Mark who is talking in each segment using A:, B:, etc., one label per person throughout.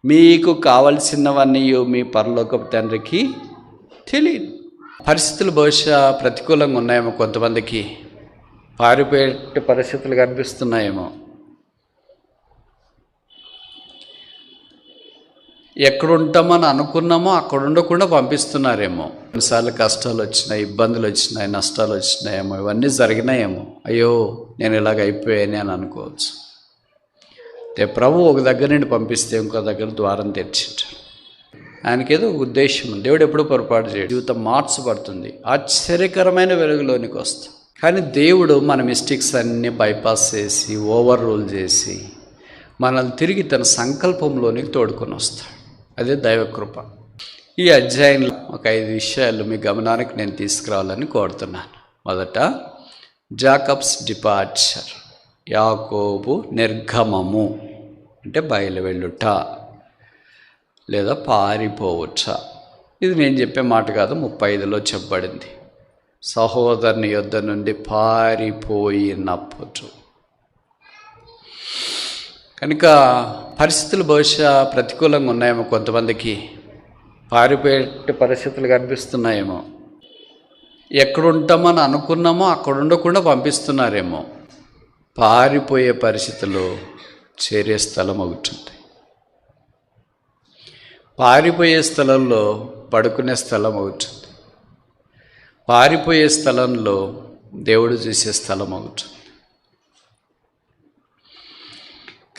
A: మీకు కావలసినవన్నీ మీ పరలోకపు తండ్రికి తెలియదు. పరిస్థితులు బహుశా ప్రతికూలంగా ఉన్నాయేమో, కొంతమందికి పారిపోయే పరిస్థితులు కనిపిస్తున్నాయేమో, ఎక్కడ ఉంటామని అనుకున్నామో అక్కడ ఉండకుండా పంపిస్తున్నారేమో. కొన్నిసార్లు కష్టాలు వచ్చినాయి, ఇబ్బందులు వచ్చినాయి, నష్టాలు వచ్చినాయేమో, ఇవన్నీ జరిగినాయేమో. అయ్యో నేను ఇలాగ అయిపోయాని అని అనుకోవచ్చు. ప్రభు ఒక దగ్గర నుండి పంపిస్తే ఇంకో దగ్గర ద్వారం తెరిచింటాడు. ఆయనకేదో ఒక ఉద్దేశం. దేవుడు ఎప్పుడూ పొరపాటు చేయడు. జీవితం మార్చబడుతుంది, ఆశ్చర్యకరమైన వెలుగులోనికి వస్తుంది. కానీ దేవుడు మన మిస్టేక్స్ అన్నీ బైపాస్ చేసి, ఓవర్ రూల్ చేసి మనల్ని తిరిగి తన సంకల్పంలోనికి తోడుకొని వస్తాడు. అదే దైవకృప. ఈ అధ్యాయంలో ఒక 5 విషయాలు మీ గమనానికి నేను తీసుకురావాలని కోరుతున్నాను. మొదట, జాకబ్స్ డిపార్చర్, యాకోబు నిర్గమము అంటే బయలు వెళ్ళుట లేదా పారిపోవచ్చ. ఇది నేను చెప్పే మాట కాదు, 35లో చెప్పబడింది. సహోదరుని యొద్ద నుండి పారిపోయినప్పుడు. కనుక పరిస్థితులు బహుశా ప్రతికూలంగా ఉన్నాయేమో, కొంతమందికి పారిపోయే పరిస్థితులు కనిపిస్తున్నాయేమో, ఎక్కడ ఉంటామని అనుకున్నామో అక్కడ ఉండకుండా పంపిస్తున్నారేమో. పారిపోయే పరిస్థితులు చేరే స్థలం అవుతుంది. పారిపోయే స్థలంలో పడుకునే స్థలం అవుతుంది. పారిపోయే స్థలంలో దేవుడు చూసే స్థలం అవుతుంది.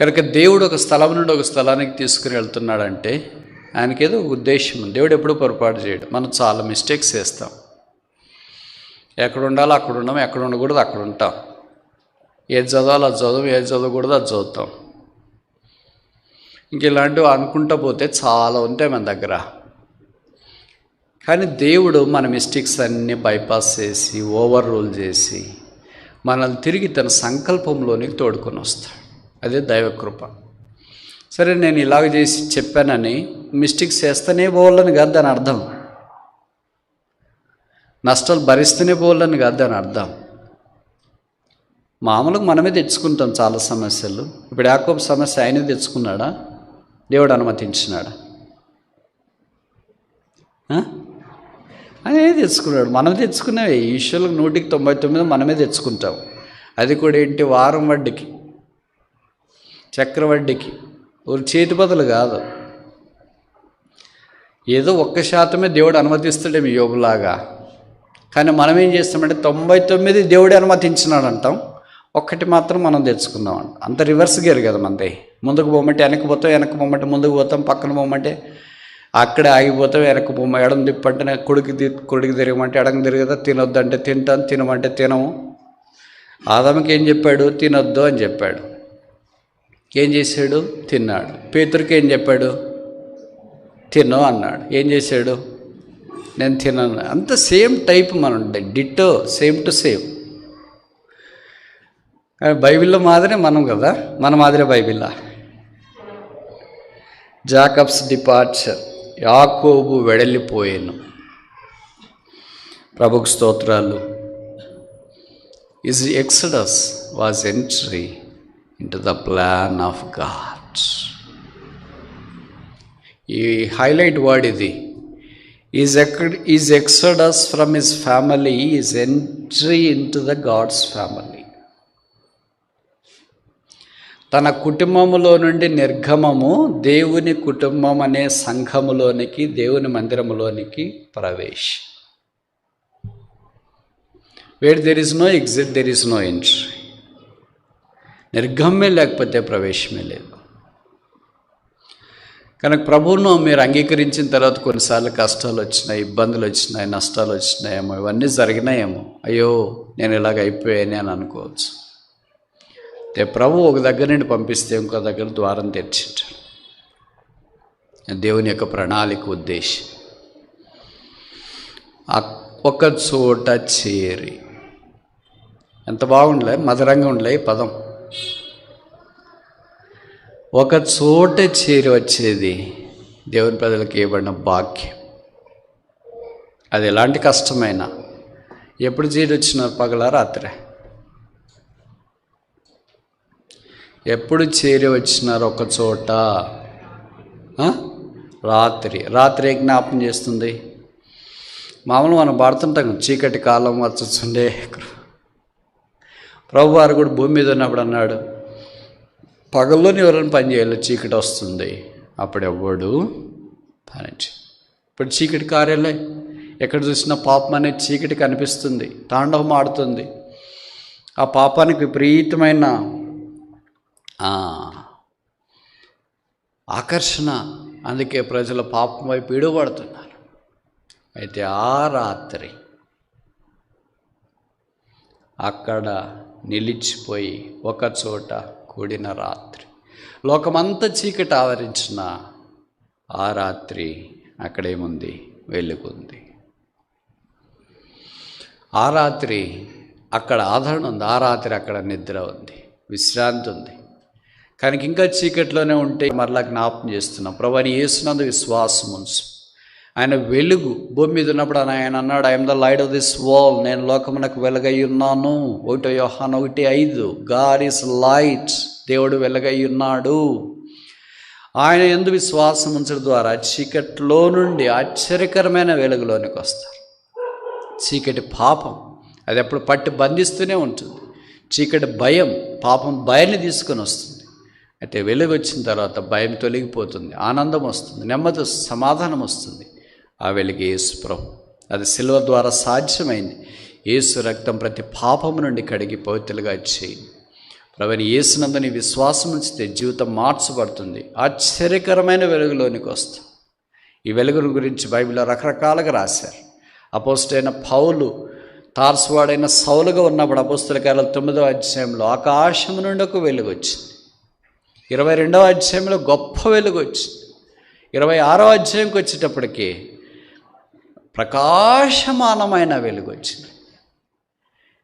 A: కనుక దేవుడు ఒక స్థలం నుండి ఒక స్థలానికి తీసుకుని వెళ్తున్నాడంటే ఆయనకేదో ఉద్దేశం. దేవుడు ఎప్పుడూ పొరపాటు చేయడు. మనం చాలా మిస్టేక్స్ చేస్తాం. ఎక్కడ ఉండాలో అక్కడ ఉన్నాం, ఎక్కడ ఉండకూడదు అక్కడ ఉంటాం. ఏది చదవాలో అది చదువు, ఏది చదవకూడదు అది చదువుతాం. ఇంక ఇలాంటివి అనుకుంటా పోతే చాలా ఉంటాయి మన దగ్గర. కానీ దేవుడు మన మిస్టేక్స్ అన్నీ బైపాస్ చేసి, ఓవర్ రూల్ చేసి మనల్ని తిరిగి తన సంకల్పంలోనికి తోడుకొని వస్తాడు. అదే దైవకృప. సరే, నేను ఇలాగ చేసి చెప్పానని మిస్టేక్స్ చేస్తూనే పోవాలని కాదు దాని అర్థం. నష్టాలు భరిస్తూనే పోవాలని కాదు దాని అర్థం. మామూలుగా మనమే తెచ్చుకుంటాం చాలా సమస్యలు. ఇప్పుడు యాకోబు సమస్య ఆయనే తెచ్చుకున్నాడా, దేవుడు అనుమతించినాడా? ఆయనే తెచ్చుకున్నాడు. మనం తెచ్చుకునేవి ఈశ్వరులకు 199 మనమే తెచ్చుకుంటాం. అది కూడా ఏంటి, వారం వడ్డీకి, చక్రవడ్డీకి, ఒక చేతి బదులు కాదు. ఏదో 1% దేవుడు అనుమతిస్తాడేమో యోగులాగా. కానీ మనం ఏం చేస్తామంటే 99 దేవుడే అనుమతించినాడు అంటాం, ఒక్కటి మాత్రం మనం తెచ్చుకున్నాం అంట. అంత రివర్స్ గేర్ కదా మనది. ముందుకు పోమంటే వెనక్కి పోతాం, వెనక్కి పోమంటే ముందుకు పోతాం, పక్కన పోమంటే అక్కడే ఆగిపోతాం, వెనక్కి పోమ, ఎడం తిప్పంటే కుడికి తిరగమంటే ఎడం తిరగదా, తినొద్దు అంటే తింటాం, తినమంటే తినము. ఆదాముకి ఏం చెప్పాడు? తినొద్దు అని చెప్పాడు. ఏం చేశాడు? తిన్నాడు. పేతురుకి ఏం చెప్పాడు? తిను అన్నాడు. ఏం చేశాడు? నేను తినను. అంత సేమ్ టైప్ మనం ఉంటాయి, డిట్టో, సేమ్ టు సేమ్. బైబిల్లో మాదిరే మనం కదా, మన మాదిరే బైబిల్లా. జాకబ్స్ డిపార్చర్, యాకోబు వెడలిపోయాను. ప్రభుకు స్తోత్రాలు. His Exodus was entry into the plan of God. ఈ హైలైట్ వర్డ్ ఇది. His exodus from his family is entry into the God's family. తన కుటుంబములో నుండి నిర్గమము, దేవుని కుటుంబం అనే సంఘములోనికి, దేవుని మందిరములోనికి ప్రవేశం. Where there is no exit, there is no entry. నిర్గమే లేకపోతే ప్రవేశమే లేదు. కనుక ప్రభువును మీరు అంగీకరించిన తర్వాత కొన్నిసార్లు కష్టాలు వచ్చినాయి, ఇబ్బందులు వచ్చినాయి, నష్టాలు వచ్చినాయేమో, ఇవన్నీ జరిగినాయేమో. అయ్యో నేను ఇలాగ అయిపోయాని అని అనుకోవచ్చు. ప్రభు ఒక దగ్గర నుండి పంపిస్తే ఇంకో దగ్గర ద్వారం తెరిచింటాడు. దేవుని యొక్క ప్రణాళిక, ఉద్దేశం. ఒక చోట చేరి, ఎంత బాగుండలే, మధురంగా ఉండలే ఈ పదం. ఒక చోట చేరి వచ్చేది దేవుని ప్రజలకు ఇవ్వబడిన భాగ్యం. అది ఎలాంటి కష్టమైనా. ఎప్పుడు చేరి వచ్చినారు? పగల రాత్రే? ఎప్పుడు చేరి వచ్చినారు ఒక చోట? ఆ? రాత్రి ఏ జ్ఞాపం చేస్తుంది? మామూలు మనం పాడుతుంటాం, చీకటి కాలం వచ్చుండే. ప్రభు వారు కూడా భూమి మీద ఉన్నప్పుడు అన్నాడు, పగల్లోని ఎవరైనా పని చేయాలి, చీకటి వస్తుంది, అప్పుడు ఎవ్వడు పని చేయాలి. ఇప్పుడు చీకటి కార్యాలే, ఎక్కడ చూసినా పాపం అనేది చీకటి కనిపిస్తుంది, తాండవం ఆడుతుంది. ఆ పాపానికి విపరీతమైన ఆకర్షణ, అందుకే ప్రజలు పాపం వైపు ఈడుపడుతున్నారు. అయితే ఆ రాత్రి అక్కడ నిలిచిపోయి ఒక చోట కూడిన రాత్రి, లోకమంతా చీకటి ఆవరించిన ఆ రాత్రి అక్కడేముంది? వెలుగుంది. ఆ రాత్రి అక్కడ ఆదరణ ఉంది, ఆ రాత్రి అక్కడ నిద్ర ఉంది, విశ్రాంతి ఉంది. కానీ ఇంకా చీకట్లోనే ఉంటే మరలా జ్ఞాపం చేస్తున్నాం, ప్రభువుని యేసునందు విశ్వాసం ఉంచు. ఆయన వెలుగు భూమి మీద ఉన్నప్పుడు ఆయన అన్నాడు, I'm the light of this world, నేను లోకమునకు వెలుగై ఉన్నాను. 1 యోహాను 1:5, గాడ్ ఈస్ లైట్, దేవుడు వెలుగై ఉన్నాడు. ఆయన యందు విశ్వాసం ఉంచడం ద్వారా చీకట్లో నుండి ఆశ్చర్యకరమైన వెలుగులోనికి వస్తారు. చీకటి పాపం అది ఎప్పుడు పట్టి బంధిస్తూనే ఉంటుంది. చీకటి భయం, పాపం భయాన్ని తీసుకొని వస్తుంది. అయితే వెలుగు వచ్చిన తర్వాత భయం తొలగిపోతుంది, ఆనందం వస్తుంది, నెమ్మది, సమాధానం వస్తుంది. ఆ వెలుగు యేసు ప్రభు. అది సిలువ ద్వారా సాధ్యమైంది. యేసు రక్తం ప్రతి పాపము నుండి కడిగి పవిత్రులుగా చేయింది. ప్రభువుని యేసునందు నీ విశ్వాసం ఉంచితే జీవితం మార్చబడుతుంది, ఆశ్చర్యకరమైన వెలుగులోనికి వస్తుంది. ఈ వెలుగును గురించి బైబిల్లో రకరకాలుగా రాశారు. అపోస్తలుడైన పౌలు తార్సువాడైన సౌలుగా ఉన్నప్పుడు అపోస్తల కార్యాలు 9వ అధ్యాయంలో ఆకాశం నుండి ఒక వెలుగు వచ్చింది. 22వ అధ్యాయంలో గొప్ప వెలుగు వచ్చింది. 26వ అధ్యాయంకి వచ్చేటప్పటికి ప్రకాశమానమైన వెలుగు వచ్చింది.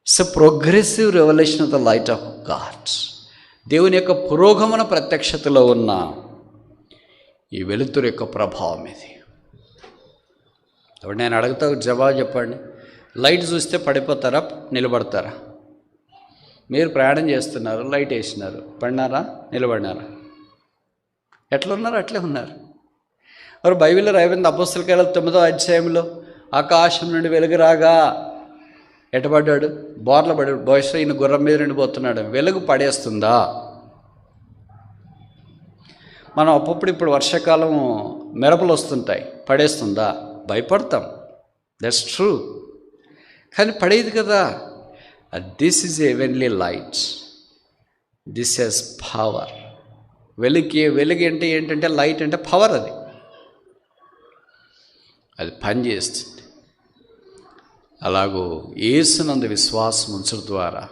A: It's a progressive revolution of the light of God. దేవుని యొక్క పురోగమన ప్రత్యక్షతలో ఉన్న ఈ వెలుతురు యొక్క ప్రభావం ఇది. ఇప్పుడు నేను అడుగుతా, జవాబు చెప్పండి. లైట్ చూస్తే పడిపోతారా, నిలబడతారా? మీరు ప్రయాణం చేస్తున్నారు, లైట్ వేసినారు, పడినారా, నిలబడినారా? ఎట్లా ఉన్నారు? అట్లే ఉన్నారు. మరి బైబిల్లో రాయబడింది అపోస్తల కార్యాలు 9వ అధ్యాయంలో ఆకాశం నుండి వెలుగు రాగా ఎట్టబడ్డాడు? బోర్ల పడాడు. బహుశా ఈయన గుర్రం మీద నుండి పోతున్నాడు. వెలుగు పడేస్తుందా? మనం అప్పుడు ఇప్పుడు వర్షాకాలం మిరపలు వస్తుంటాయి, పడేస్తుందా? భయపడతాం, దట్స్ ట్రూ. కానీ పడేది కదా. This is heavenly light, this has power. వెలుగు అంటే ఏంటంటే, లైట్ అంటే పవర్. అది పనిచేస్తుంది. అలాగూ యేసునందు విశ్వాసం ఉంచడం ద్వారా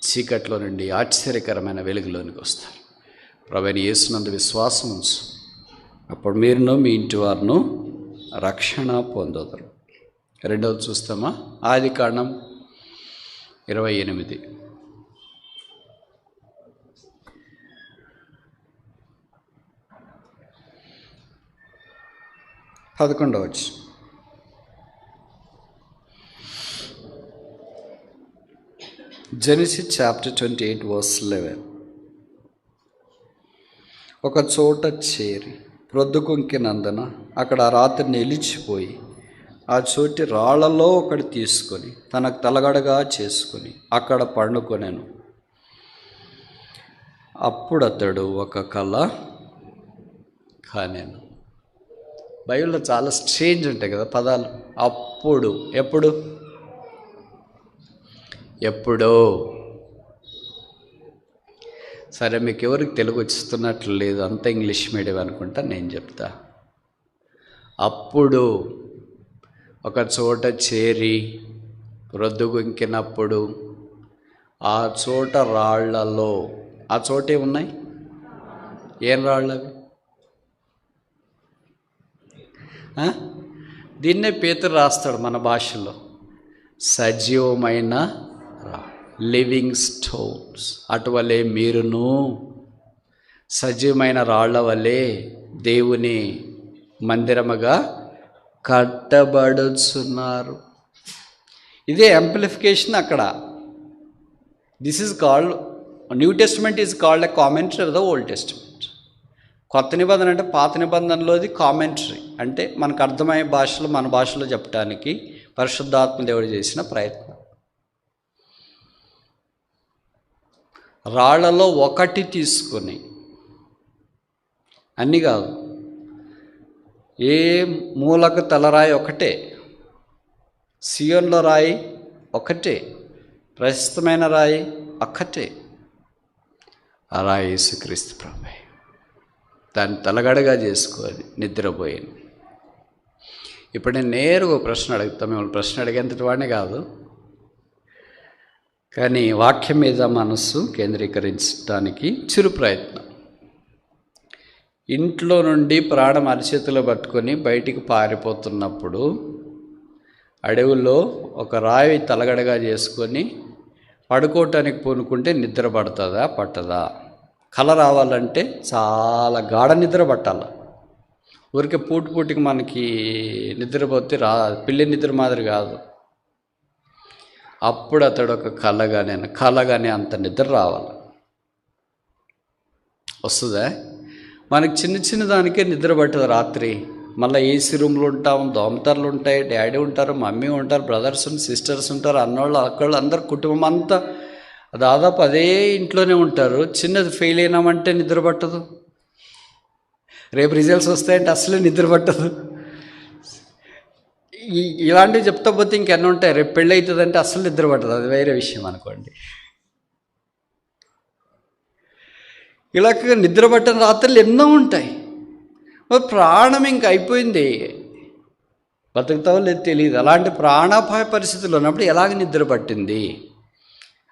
A: చీకట్లో నుండి ఆశ్చర్యకరమైన వెలుగులోనికి వస్తారు. ప్రభువైన యేసునందు విశ్వాసం ఉంచు, అప్పుడు మీరును మీ ఇంటి వారును రక్షణ పొందుతారు. రెండవది చూస్తామా? ఆదికాండం 28. 11. Genesis chapter 28 verse 11. ఒక చోట చేరి ప్రొద్దుకొంకినందున అక్కడ ఆ రాత్రి నిలిచిపోయి ఆ చోటి రాళ్లలో ఒకటి తీసుకొని తనకు తలగడగా చేసుకొని అక్కడ పండుకొనెను. అప్పుడు అతడు ఒక కల కానెను. బైబిల్లో చాలా స్ట్రేంజ్ ఉంటాయి కదా పదాలు. అప్పుడు, ఎప్పుడో. సరే, మీకు ఎవరికి తెలుగు వచ్చిస్తున్నట్లు లేదు, అంత ఇంగ్లీష్ మీడియం అనుకుంటా, నేను చెప్తా. అప్పుడు ఒక చోట చేరి రొద్దుగుంకినప్పుడు ఆ చోట రాళ్లలో, ఆ చోటే ఉన్నాయి. ఏం రాళ్ళు అవి? దీన్నే పేతురు రాస్తాడు మన భాషలో, సజీవమైన లివింగ్ స్టోన్స్. అటువలే మీరును సజీవమైన రాళ్ల వలె దేవుని మందిరముగా కట్టబడుచున్నారు. ఇదే యాంప్లిఫికేషన్ అక్కడ. This is called, new testament is called a commentary of the old testament. కొత్త నిబంధన అంటే పాత నిబంధనలోది కామెంటరీ, అంటే మనకు అర్థమయ్యే భాషలో మన భాషలో చెప్పడానికి పరిశుద్ధాత్మ దేవుడు చేసిన ప్రయత్నం. రాళ్లలో ఒకటి తీసుకొని, అన్నీ కాదు, ఏ మూలకు తలరాయి ఒకటే, సియోన్లో రాయి ఒకటే, ప్రశస్తమైన రాయి ఒక్కటే, ఆ రాయి యేసుక్రీస్తు ప్రభువే. దాన్ని తలగడగా చేసుకొని నిద్రపోయింది. ఇప్పుడు నేను నేరుగా ప్రశ్న అడుగుతాను, మిమ్మల్ని ప్రశ్న అడిగేంతటి వాడిని కాదు, కానీ వాక్యం మీద మనస్సు కేంద్రీకరించడానికి చిరు ప్రయత్నం. ఇంట్లో నుండి ప్రాణం అరిచేతిలో పట్టుకొని బయటికి పారిపోతున్నప్పుడు అడవుల్లో ఒక రాయి తలగడగా చేసుకొని పడుకోవటానికి పూనుకుంటే నిద్ర పడుతుందా పట్టదా? కల రావాలంటే చాలా గాఢ నిద్ర పట్టాలి. ఊరికే పూటికి మనకి నిద్రపోతే పిల్లి నిద్ర మాదిరి కాదు. అప్పుడు అతడు ఒక కలగానే అంత నిద్ర రావాలి. వస్తుందా? మనకి చిన్న దానికే నిద్ర పట్టదు రాత్రి. మళ్ళీ ఏసీ రూమ్లు ఉంటాం, దోమతరలు ఉంటాయి, డాడీ ఉంటారు, మమ్మీ ఉంటారు, బ్రదర్స్ సిస్టర్స్ ఉంటారు, అన్నోళ్ళు అక్కళ్ళు అందరు కుటుంబం అంతా దాదాపు అదే ఇంట్లోనే ఉంటారు. చిన్నది ఫెయిల్ అయినామంటే నిద్ర పట్టదు, రేపు రిజల్ట్స్ వస్తాయంటే అసలే నిద్ర పట్టదు. ఇలాంటివి చెప్తా పోతే ఇంకెన్ని ఉంటాయి. రేపు పెళ్ళి అవుతుందంటే అసలు నిద్ర పట్టదు, అది వేరే విషయం అనుకోండి. ఇలా నిద్ర పట్టని రాత్రులు ఎన్నో ఉంటాయి. ప్రాణం ఇంక అయిపోయింది, బతుకుతావో లేదు తెలియదు. అలాంటి ప్రాణాపాయ పరిస్థితులు ఉన్నప్పుడు ఎలాగ నిద్ర పట్టింది?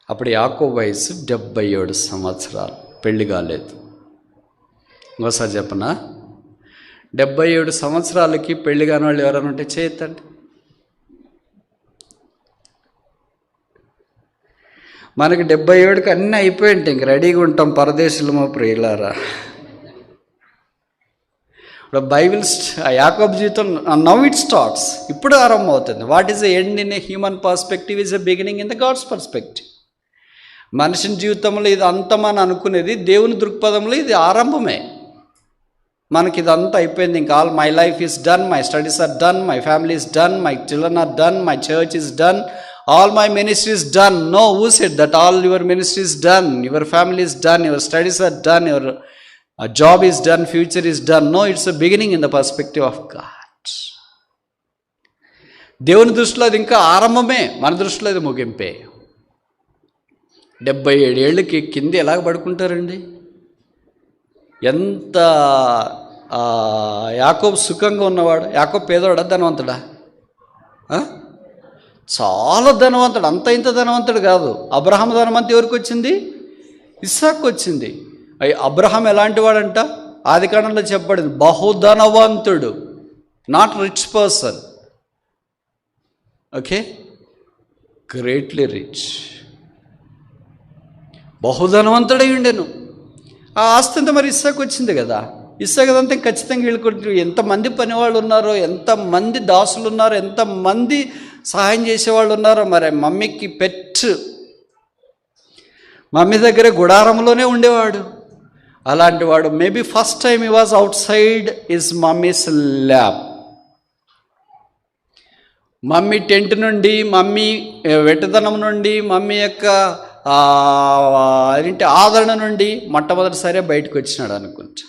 A: అప్పుడు యాకోబు వయసు 77 సంవత్సరాలు, పెళ్లి కాలేదు. ఇంకోసారి చెప్పనా? 77 సంవత్సరాలకి పెళ్లి కాని వాళ్ళు ఎవరైనా ఉంటే చేయొద్దండి. మనకి 77కి అన్నీ అయిపోయింటాయి, ఇంక రెడీగా ఉంటాం పరదేశులమో ప్రియులారా. ఇప్పుడు బైబిల్ యాకోబు జీవితం నవ్ ఇట్ స్టార్ట్స్, ఇప్పుడు ఆరంభం అవుతుంది. What is the end in a human perspective is a beginning in the God's perspective. మనిషి జీవితంలో ఇది అంతమని అనుకునేది దేవుని దృక్పథంలో ఇది ఆరంభమే. మనకి ఇదంతా అయిపోయింది, ఇంకా all my life is done, my studies are done, my family is done, my children are done, my church is done, all my ministry is done. No, who said that all your ministry is done, your family is done, your studies are done, your job is done, future is done? No, it's a beginning in the perspective of God. దేవుని దృష్టిలో అది ఇంకా ఆరంభమే, మన దృష్టిలో అది ముగింపే. 77 ఏళ్ళకి కింద ఎలాగ పడుకుంటారండి? ఎంత యాకోబు సుఖంగా ఉన్నవాడు. యాకోబు పేదవాడా ధనవంతుడా? చాలా ధనవంతుడు, అంత ఇంత ధనవంతుడు కాదు. అబ్రహాం ధనవంతు ఎవరికి వచ్చింది? ఇస్సాకు వచ్చింది. అబ్రహాం ఎలాంటి వాడంట? ఆది కాండంలో చెప్పబడింది, బహుధనవంతుడు, not rich person. Okay, greatly rich, బహుధనవంతుడై ఉండెను. ఆ ఆస్తి అంతా మరి ఇస్సాకు వచ్చింది కదా. ఇస్సాకు అదంతా ఖచ్చితంగా వీళ్ళుకుంటారు. ఎంతమంది పనివాళ్ళు ఉన్నారో, ఎంతమంది దాసులు ఉన్నారో, ఎంతమంది సహాయం చేసేవాళ్ళు ఉన్నారో. మరి మమ్మీకి పెట్, మమ్మీ దగ్గర గుడారంలోనే ఉండేవాడు. అలాంటి వాడు maybe first time he was out side his mummies lab. Mummy tent నుండి, మమ్మీ వెట్టదనం నుండి, మమ్మీ యొక్క ఆదరణ నుండి మొట్టమొదటిసారి బయటకు వచ్చినాడు అనుకుంటా.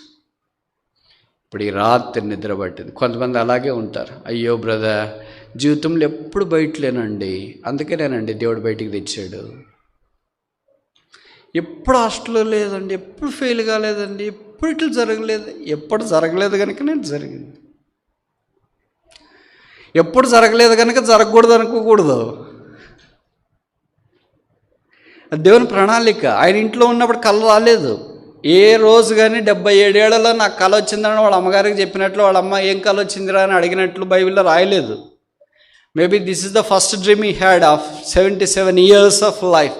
A: ఇప్పుడు ఈ రాత్రి నిద్ర పట్టింది. కొంతమంది అలాగే ఉంటారు, అయ్యో బ్రదర్ జీవితంలో ఎప్పుడు బయటలేనండి, అందుకేనేనండి దేవుడు బయటికి తెచ్చాడు. ఎప్పుడు హాస్టల్లో లేదండి, ఎప్పుడు ఫెయిల్ కాలేదండి, ఎప్పుడు ఇట్లా జరగలేదు. ఎప్పుడు జరగలేదు కనుక నేను జరిగింది, ఎప్పుడు జరగలేదు కనుక జరగకూడదు అనుకోకూడదు. దేవుని ప్రణాళిక. ఆయన ఇంట్లో ఉన్నప్పుడు కళ రాలేదు. ఏ రోజు కానీ 77 ఏళ్లలో నాకు కళ వచ్చిందని వాళ్ళ అమ్మగారికి చెప్పినట్లు, వాళ్ళ అమ్మ ఏం కళ వచ్చిందిరా అని అడిగినట్లు బైబిల్లో రాయలేదు. Maybe this is the first dream he had of 77 years of life.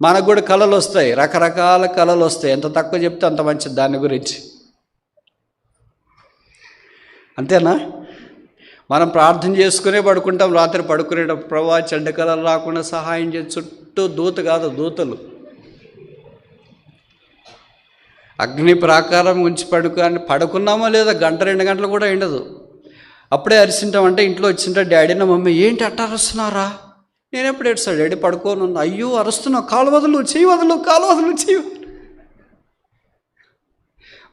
A: మనకు కూడా కళలు వస్తాయి, రకరకాల కళలు వస్తాయి. ఎంత తక్కువ చెప్తే అంత మంచిది దాని గురించి. అంతేనా? మనం ప్రార్థన చేసుకునే పడుకుంటాం. రాత్రి పడుకునేటప్పుడు ప్రభా చెడ్డ కళలు రాకుండా సహాయం చేసి, చుట్టూ దూత కాదు దూతలు. అగ్ని ప్రాకారం ఉంచి పడుకున్నామో లేదా 1-2 గంటలు కూడా ఉండదు. అప్పుడే అరిసింటామంటే ఇంట్లో వచ్చింటా డాడీ నా మమ్మీ ఏంటి అట్ట అరుస్తున్నారా? నేను ఎప్పుడు ఏడుస్తాడు డాడీ పడుకోను. అయ్యో అరుస్తున్నావు, కాలు వదలు, చెయ్యి వదలు, కాలు వదలు, చెయ్యి.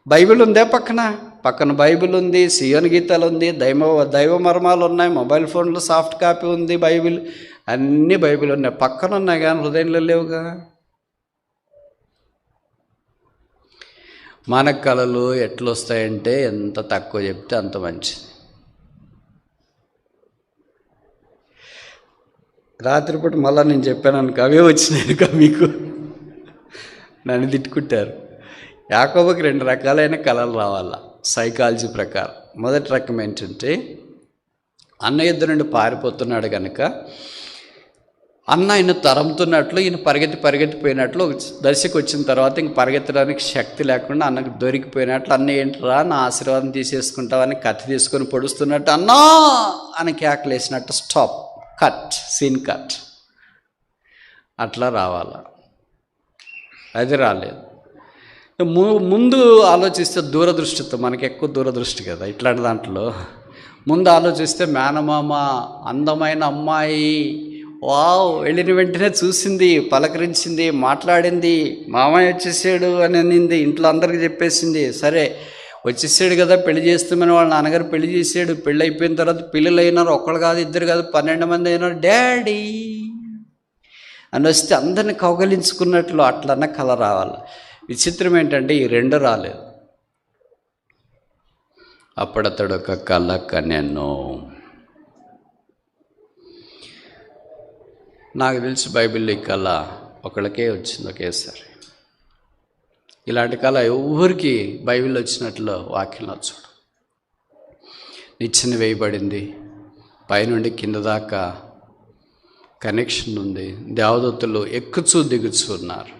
A: బైబిల్ ఉందే పక్కన బైబిల్ ఉంది, సియోన్ గీతాలు ఉంది, దైవ మర్మాలు ఉన్నాయి, మొబైల్ ఫోన్లో సాఫ్ట్ కాపీ ఉంది, బైబిల్ అన్నీ బైబిల్ ఉన్నాయి, పక్కన ఉన్నాయి కానీ హృదయంలో లేవుగా. మన కళలు ఎట్లొస్తాయంటే ఎంత తక్కువ చెప్తే అంత మంచిది. రాత్రిపూట మళ్ళీ నేను చెప్పాను అనుకో అవే వచ్చినాయి మీకు నన్ను తిట్టుకుంటారు. యాకోబుకి 2 రకాలైన కళలు రావాల సైకాలజీ ప్రకారం. మొదటి రకం ఏంటంటే అన్న యుద్ధ నుండి పారిపోతున్నాడు కనుక అన్న ఆయన తరంతున్నట్లు ఈయన పరిగెత్తిపోయినట్లు దశకు వచ్చిన తర్వాత ఇంక పరిగెత్తడానికి శక్తి లేకుండా అన్నకు దొరికిపోయినట్లు అన్న ఏంటరా నా ఆశీర్వాదం తీసేసుకుంటావని కత్తి తీసుకొని పొడుస్తున్నట్టు అన్నా అని కేకలేసినట్టు స్టాప్, కట్, సీన్ కట్ అట్లా రావాల. అది రాలేదు. ముందు ఆలోచిస్తే దూరదృష్టితో, మనకి ఎక్కువ దూరదృష్టి కదా ఇట్లాంటి దాంట్లో. ముందు ఆలోచిస్తే మేనమామ అందమైన అమ్మాయి వావ్ వెళ్ళిన వెంటనే చూసింది, పలకరించింది, మాట్లాడింది, మామయ్య వచ్చేసాడు అని అనింది, ఇంట్లో అందరికి చెప్పేసింది. సరే వచ్చేసాడు కదా పెళ్లి చేస్తామని వాళ్ళ నాన్నగారు పెళ్లి చేసాడు. పెళ్ళి అయిపోయిన తర్వాత పిల్లలు అయినారు, ఒకళ్ళు కాదు, 2 కాదు, 12 మంది అయినారు. డాడీ అని వస్తే అందరిని కౌగలించుకున్నట్లు అట్లన్న కళ రావాలి. విచిత్రం ఏంటంటే ఈ 2 రాలేదు. అప్పుడతడు ఒక కళ కనెను. నాకు తెలిసి బైబిల్లో ఈ కళ ఒకళ్ళకే వచ్చింది ఒకేసారి. ఇలాంటి కళ ఎవరికి బైబిల్లో వచ్చినట్లు వాక్యంలో చూడు. నిచ్చెన వేయబడింది, పైనుండి కింద దాకా కనెక్షన్ ఉంది, దేవదూతలు ఎక్కుచూ దిగుచూ ఉన్నారు.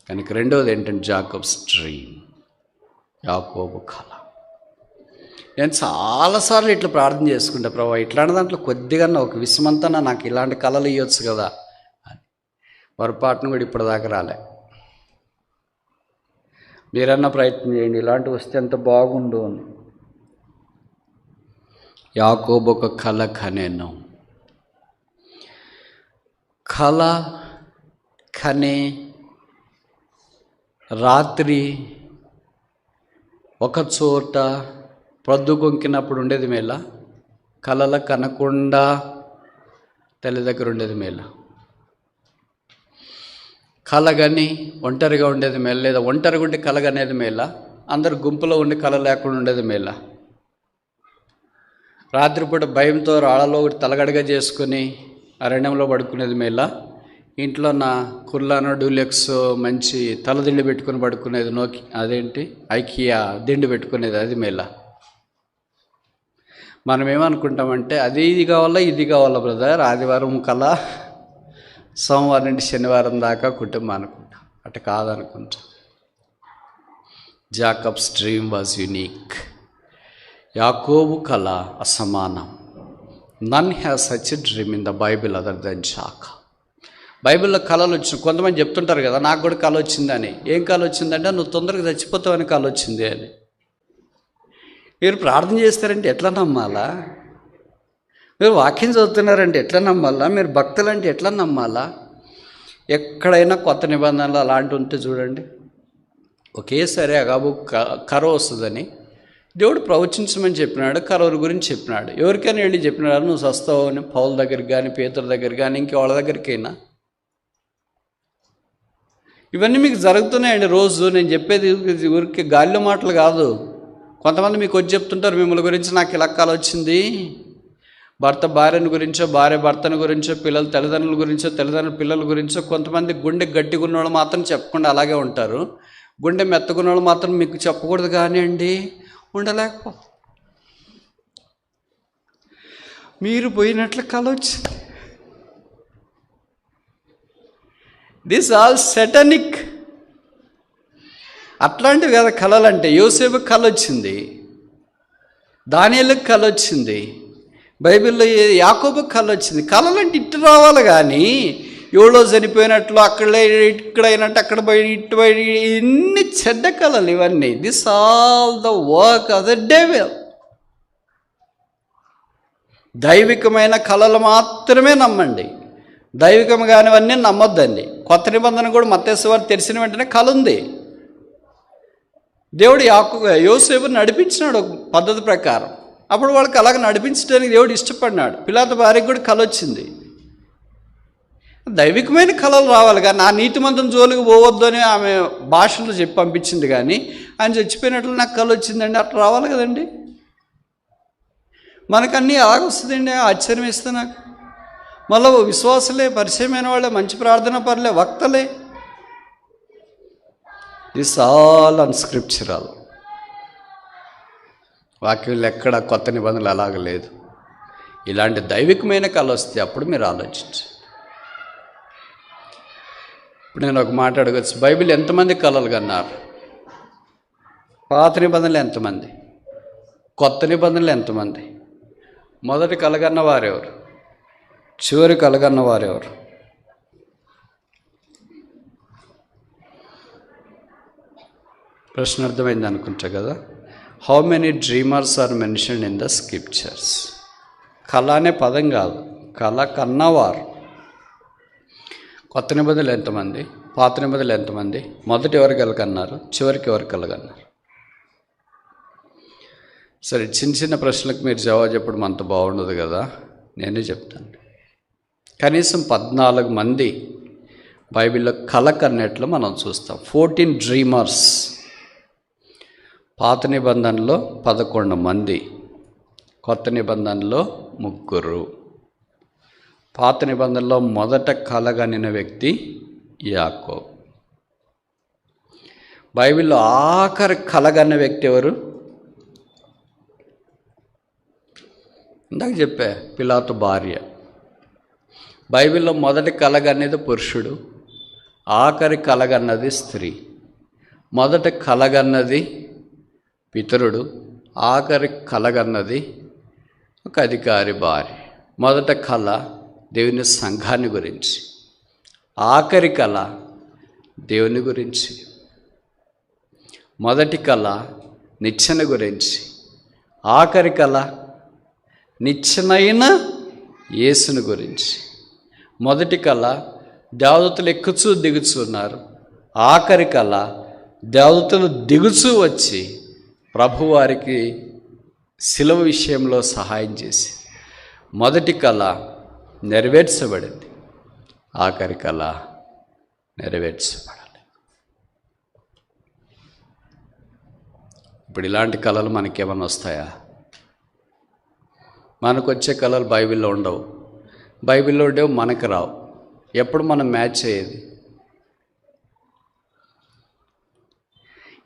A: కనుక రెండవది ఏంటంటే జాకబ్స్ డ్రీమ్, యాకోబు కళ. నేను చాలాసార్లు ఇట్లా ప్రార్థన చేసుకుంటా, ప్రభా ఇట్లాంటి దాంట్లో కొద్దిగా ఒక విషమంతా నాకు ఇలాంటి కళలు ఇవ్వచ్చు కదా అని. పొరపాటును కూడా ఇప్పటిదాకా రాలే. మీరన్నా ప్రయత్నం చేయండి, ఇలాంటివి వస్తే ఎంత బాగుండు అని. యాకోబు ఒక కళ కనెను. కళ కనే రాత్రి ఒక చోట ప్రొద్దుకొంకినప్పుడు ఉండేది మేళ, కలల కనకుండా తల్లి దగ్గర ఉండేది మేళ. కలగని ఒంటరిగా ఉండేది మేళ, లేదా ఒంటరిగా ఉండి కలగనేది మేళ, అందరు గుంపులో ఉండి కళ లేకుండా ఉండేది మేళ. రాత్రిపూట భయంతో రాళ్ళలో ఒకటి తలగడగా చేసుకుని అరణ్యంలో పడుకునేది మేళ, ఇంట్లో నా కుర్లానో డూలెక్స్ మంచి తలదిండి పెట్టుకుని పడుకునేది, నోకి అదేంటి ఐకియా దిండి పెట్టుకునేది, అది మేళ. మనం ఏమనుకుంటామంటే అది ఇది కావాలా ఇది కావాలా బ్రదర్, ఆదివారం కళ, సోమవారం నుండి శనివారం దాకా కుటుంబం అనుకుంటాం. అటు కాదనుకుంటాం. Jacob's dream was unique. యాకోబు కళ అసమానం. None has such a dream in the Bible other than Jacob. బైబిల్లో కళలు వచ్చిన కొంతమంది చెప్తుంటారు కదా, నాకు కూడా కళ వచ్చిందని. ఏం కళ వచ్చిందంటే నువ్వు తొందరగా చచ్చిపోతావని కళ వచ్చింది అని. మీరు ప్రార్థన చేస్తారంటే ఎట్లా నమ్మాలా? మీరు వాక్యం చదువుతున్నారంటే ఎట్లా నమ్మాలా? మీరు భక్తులంటే ఎట్లా నమ్మాలా? ఎక్కడైనా కొత్త నిబంధనలు అలాంటివి ఉంటే చూడండి, ఒకేసారి అగాబు కరో వస్తుందని దేవుడు ప్రవచించమని చెప్పినాడు, కరోరు గురించి చెప్పినాడు. ఎవరికైనా వెళ్ళి చెప్పినాడు నువ్వు సస్తావు అని, పౌల దగ్గరికి కానీ పేతురు దగ్గర కానీ ఇంకెవాళ్ళ దగ్గరికైనా. ఇవన్నీ మీకు జరుగుతున్నాయండి రోజు. నేను చెప్పేది ఊరికి గాలిలో మాటలు కాదు. కొంతమంది మీకు వచ్చి చెప్తుంటారు మిమ్మల్ని గురించి, నాకు ఇలా కల వచ్చింది, భర్త భార్యను గురించో, భార్య భర్తను గురించో, పిల్లలు తల్లిదండ్రుల గురించో, తల్లిదండ్రుల పిల్లల గురించో. కొంతమంది గుండె గట్టిగా ఉన్నవాళ్ళు మాత్రం చెప్పకుండా అలాగే ఉంటారు. గుండె మెత్తగున్న వాళ్ళు మాత్రం మీకు చెప్పకూడదు కానీ అండి ఉండలేకపో. మీరు పోయినట్లు కల వచ్చింది. This all satanic. అట్లాంటివి కదా కళలు అంటే. యోసేపుకి కళ వచ్చింది, దానియేలుకి కళ వచ్చింది, బైబిల్లో యాకోబుకి కళ వచ్చింది. కళలు అంటే ఇట్టు రావాలి కానీ ఎవడో చనిపోయినట్లు అక్కడే ఇక్కడ అయినట్టు అక్కడ పోయి ఇటు పోయి, ఇన్ని చెడ్డ కళలు ఇవన్నీ. This all the work of the devil. దైవికమైన కళలు మాత్రమే నమ్మండి, దైవికం కానివన్నీ నమ్మొద్దండి. కొత్త నిబంధన కూడా మత్తయి వారు తెలిసిన వెంటనే కళ ఉంది. దేవుడు యోసేపుని నడిపించినాడు ఒక పద్ధతి ప్రకారం. అప్పుడు వాళ్ళకి అలాగ నడిపించడానికి దేవుడు ఇష్టపడినాడు. పిలాతు భార్యకు కూడా కళ వచ్చింది. దైవికమైన కళలు రావాలి కానీ ఆ నీతిమంతం జోలికి పోవద్దు అని ఆమె భాషలో చెప్పి పంపించింది. కానీ ఆయన చచ్చిపోయినట్లు నాకు కళ వచ్చిందండి, అట్లా రావాలి కదండి. మనకన్నీ అలాగొస్తుందండి. ఆశ్చర్యం ఇస్తే నాకు మళ్ళీ విశ్వాసులే, పరిచయమైన వాళ్ళే, మంచి ప్రార్థన పరులే, వక్తలే. This all అన్స్క్రిప్చరల్. వాక్యంలో ఎక్కడ కొత్త నిబంధనలు అలాగ లేదు. ఇలాంటి దైవికమైన కళ వస్తే అప్పుడు మీరు ఆలోచించండి. ఇప్పుడు నేను ఒక మాట అడగచ్చు, బైబిల్ ఎంతమంది కళలు కన్నారు? పాత నిబంధనలు ఎంతమంది? కొత్త నిబంధనలు ఎంతమంది? మొదటి కలగన్న వారెవరు? చివరి కలగన్న వారెవరు? ప్రశ్న అర్థమైంది అనుకుంటా కదా. How many dreamers are mentioned in the scriptures? కళ అనే పదం కాదు, కళ కన్నవారు. కొత్త నిబంధనలు ఎంతమంది? పాత నిబంధనలు ఎంతమంది? మొదటి ఎవరు కలగన్నారు? చివరికి ఎవరు కలగన్నారు? సరే, చిన్న చిన్న ప్రశ్నలకు మీరు జవాబు చెప్పడం అంత బాగుండదు కదా, నేనే చెప్తాను. కనీసం 14 మంది బైబిల్లో కళ కన్నట్లు మనం చూస్తాం. 14 డ్రీమర్స్. పాత నిబంధనలో 11 మంది, కొత్త నిబంధనలో 3. పాత నిబంధనలో మొదట కలగనిన వ్యక్తి యాకోబు. బైబిల్లో ఆఖరి కలగన్న వ్యక్తి ఎవరు? ఇందాక చెప్పా, పిలాతు భార్య. బైబిల్లో మొదటి కలగన్నది పురుషుడు, ఆఖరి కలగన్నది స్త్రీ. మొదట కలగన్నది పితరుడు, ఆఖరి కలగన్నది ఒక అధికారి భార్య. మొదట కళ దేవుని సంఘాన్ని గురించి, ఆఖరి కళ దేవుని గురించి. మొదటి కళ నిచ్చెన గురించి, ఆఖరి కళ నిచ్చెనైన యేసుని గురించి. మొదటి కళ దేవదూతలు ఎక్కుచూ దిగుచూ ఉన్నారు, ఆఖరి కళ దేవదూతలు దిగుచూ వచ్చి ప్రభువారికి శిలువ విషయంలో సహాయం చేసి. మొదటి కళ నెరవేర్చబడింది, ఆఖరి కళ నెరవేర్చబడాలి. ఇప్పుడు ఇలాంటి కళలు మనకేమన్నా వస్తాయా? మనకు వచ్చే కళలు బైబిల్లో ఉండవు, బైబిల్లో ఉండేవి మనకు రావు. ఎప్పుడు మనం మ్యాచ్ అయ్యేది?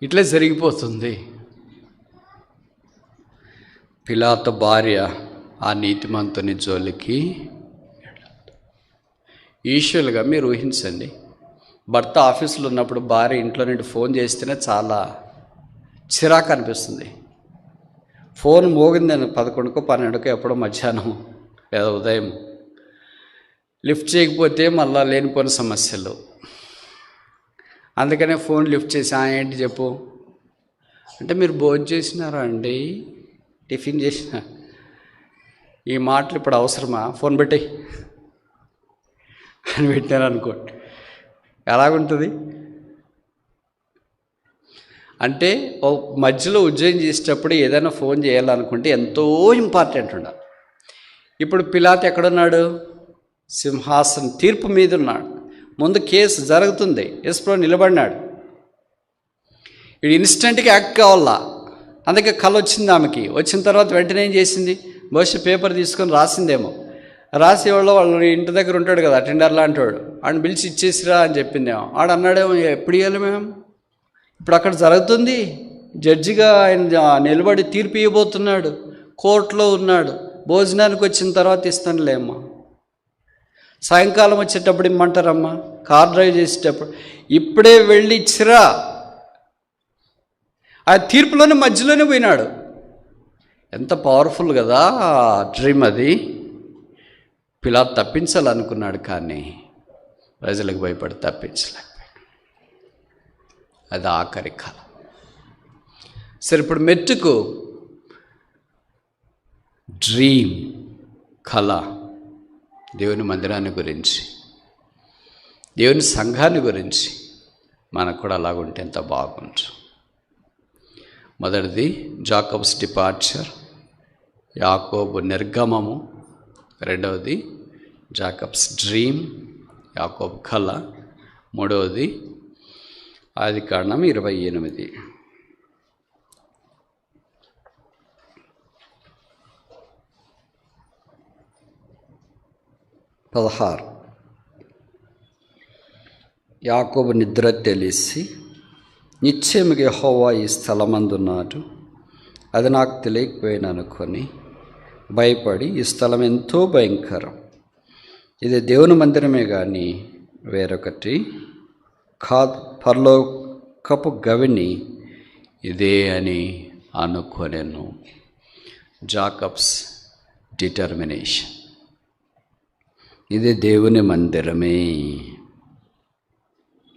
A: ఇట్లే జరిగిపోతుంది. పిలాతు భార్య ఆ నీతిమంతుని జోలికి. యూజువల్గా మీరు ఊహించండి, భర్త ఆఫీసులో ఉన్నప్పుడు భార్య ఇంట్లో నుండి ఫోన్ చేస్తేనే చాలా చిరాకు అనిపిస్తుంది. ఫోన్ మోగిందని 11కో 12కో ఎప్పుడో మధ్యాహ్నం లేదా ఉదయం, లిఫ్ట్ చేయకపోతే మళ్ళీ లేనిపోయిన సమస్యలు. అందుకనే ఫోన్ లిఫ్ట్ చేసి, ఏంటి చెప్పు అంటే, మీరు భోజనం చేసినారా అండి, టిఫిన్ చేసిన? ఈ మాటలు ఇప్పుడు అవసరమా? ఫోన్ పెట్టేయి అని పెట్టినారు అనుకోండి, ఎలాగుంటుంది అంటే, ఓ మధ్యలో ఉద్యోగం చేసేటప్పుడు ఏదైనా ఫోన్ చేయాలనుకుంటే ఎంతో ఇంపార్టెంట్ ఉండాలి. ఇప్పుడు పిలాతు ఎక్కడున్నాడు? సింహాసనం తీర్పు మీద ఉన్నాడు. ముందు కేసు జరుగుతుంది, యేసుప్రభు నిలబడినాడు. ఇది ఇన్స్టెంట్గా యాక్ట్ కావాలా. అందుకే కళ వచ్చింది ఆమెకి. వచ్చిన తర్వాత వెంటనే ఏం చేసింది? బహుశా పేపర్ తీసుకొని రాసిందేమో. రాసేవాళ్ళు వాళ్ళు ఇంటి దగ్గర ఉంటాడు కదా, అటెండర్ లాంటి వాడు, ఆడిని పిలిచి ఇచ్చేసిరా అని చెప్పిందేమో. ఆడు అన్నాడేమో, ఎప్పుడు ఇవ్వాలి మేము? ఇప్పుడు అక్కడ జరుగుతుంది, జడ్జిగా ఆయన నిలబడి తీర్పు ఇవ్వబోతున్నాడు, కోర్టులో ఉన్నాడు. భోజనానికి వచ్చిన తర్వాత ఇస్తానులేమ్మా, సాయంకాలం వచ్చేటప్పుడు ఇమ్మంటారమ్మా, కార్ డ్రైవ్ చేసేటప్పుడు. ఇప్పుడే వెళ్ళి ఇచ్చిరా. ఆ తీర్పులోనే మధ్యలోనే పోయినాడు. ఎంత పవర్ఫుల్ కదా డ్రీమ్ అది. పిలాతు తప్పించాలనుకున్నాడు, కానీ ప్రజలకు భయపడి తప్పించలేకపోయాడు. అది ఆఖరి కళ. సరే, ఇప్పుడు మెట్టుకు డ్రీమ్, కళ, దేవుని మందిరాన్ని గురించి, దేవుని సంఘాన్ని గురించి మనకు కూడా అలాగుంటే ఎంత బాగుంటుంది. మొదటిది జాకబ్స్ డిపార్చర్, యాకోబు నిర్గమము. రెండవది జాకబ్స్ డ్రీమ్, యాకోబు కళ. మూడవది ఆదికాండం 28. యాకోబు నిద్ర తెలిసి, నిశ్చయముగా యెహోవా ఈ స్థలమందున్నాడు, అది నాకు తెలియకపోయాను అనుకొని భయపడి, ఈ స్థలం ఎంతో భయంకరం, ఇది దేవుని మందిరమే కానీ వేరొకటి కాదు, పరలోకపు గవిని ఇదే అని అనుకొనెను. జాకబ్స్ డిటర్మినేషన్, ఇది దేవుని మందిరమే.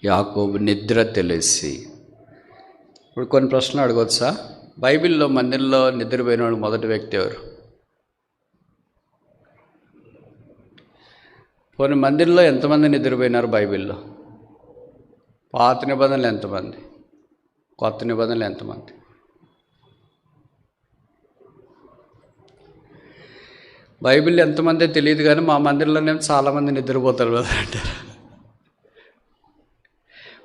A: యాకోబు నిద్ర తెలిసి. ఇప్పుడు కొన్ని ప్రశ్నలు అడగవచ్చా? బైబిల్లో మందిరంలో నిద్రపోయిన వాళ్ళు మొదటి వ్యక్తి ఎవరు? పోనీ మందిరంలో ఎంతమంది నిద్రపోయినారు బైబిల్లో? పాత నిబంధనలు ఎంతమంది? కొత్త నిబంధనలు ఎంతమంది? బైబిల్ ఎంతమంది తెలియదు కానీ మా మందిరంలోనే చాలామంది నిద్రపోతారు కదా అంటారు.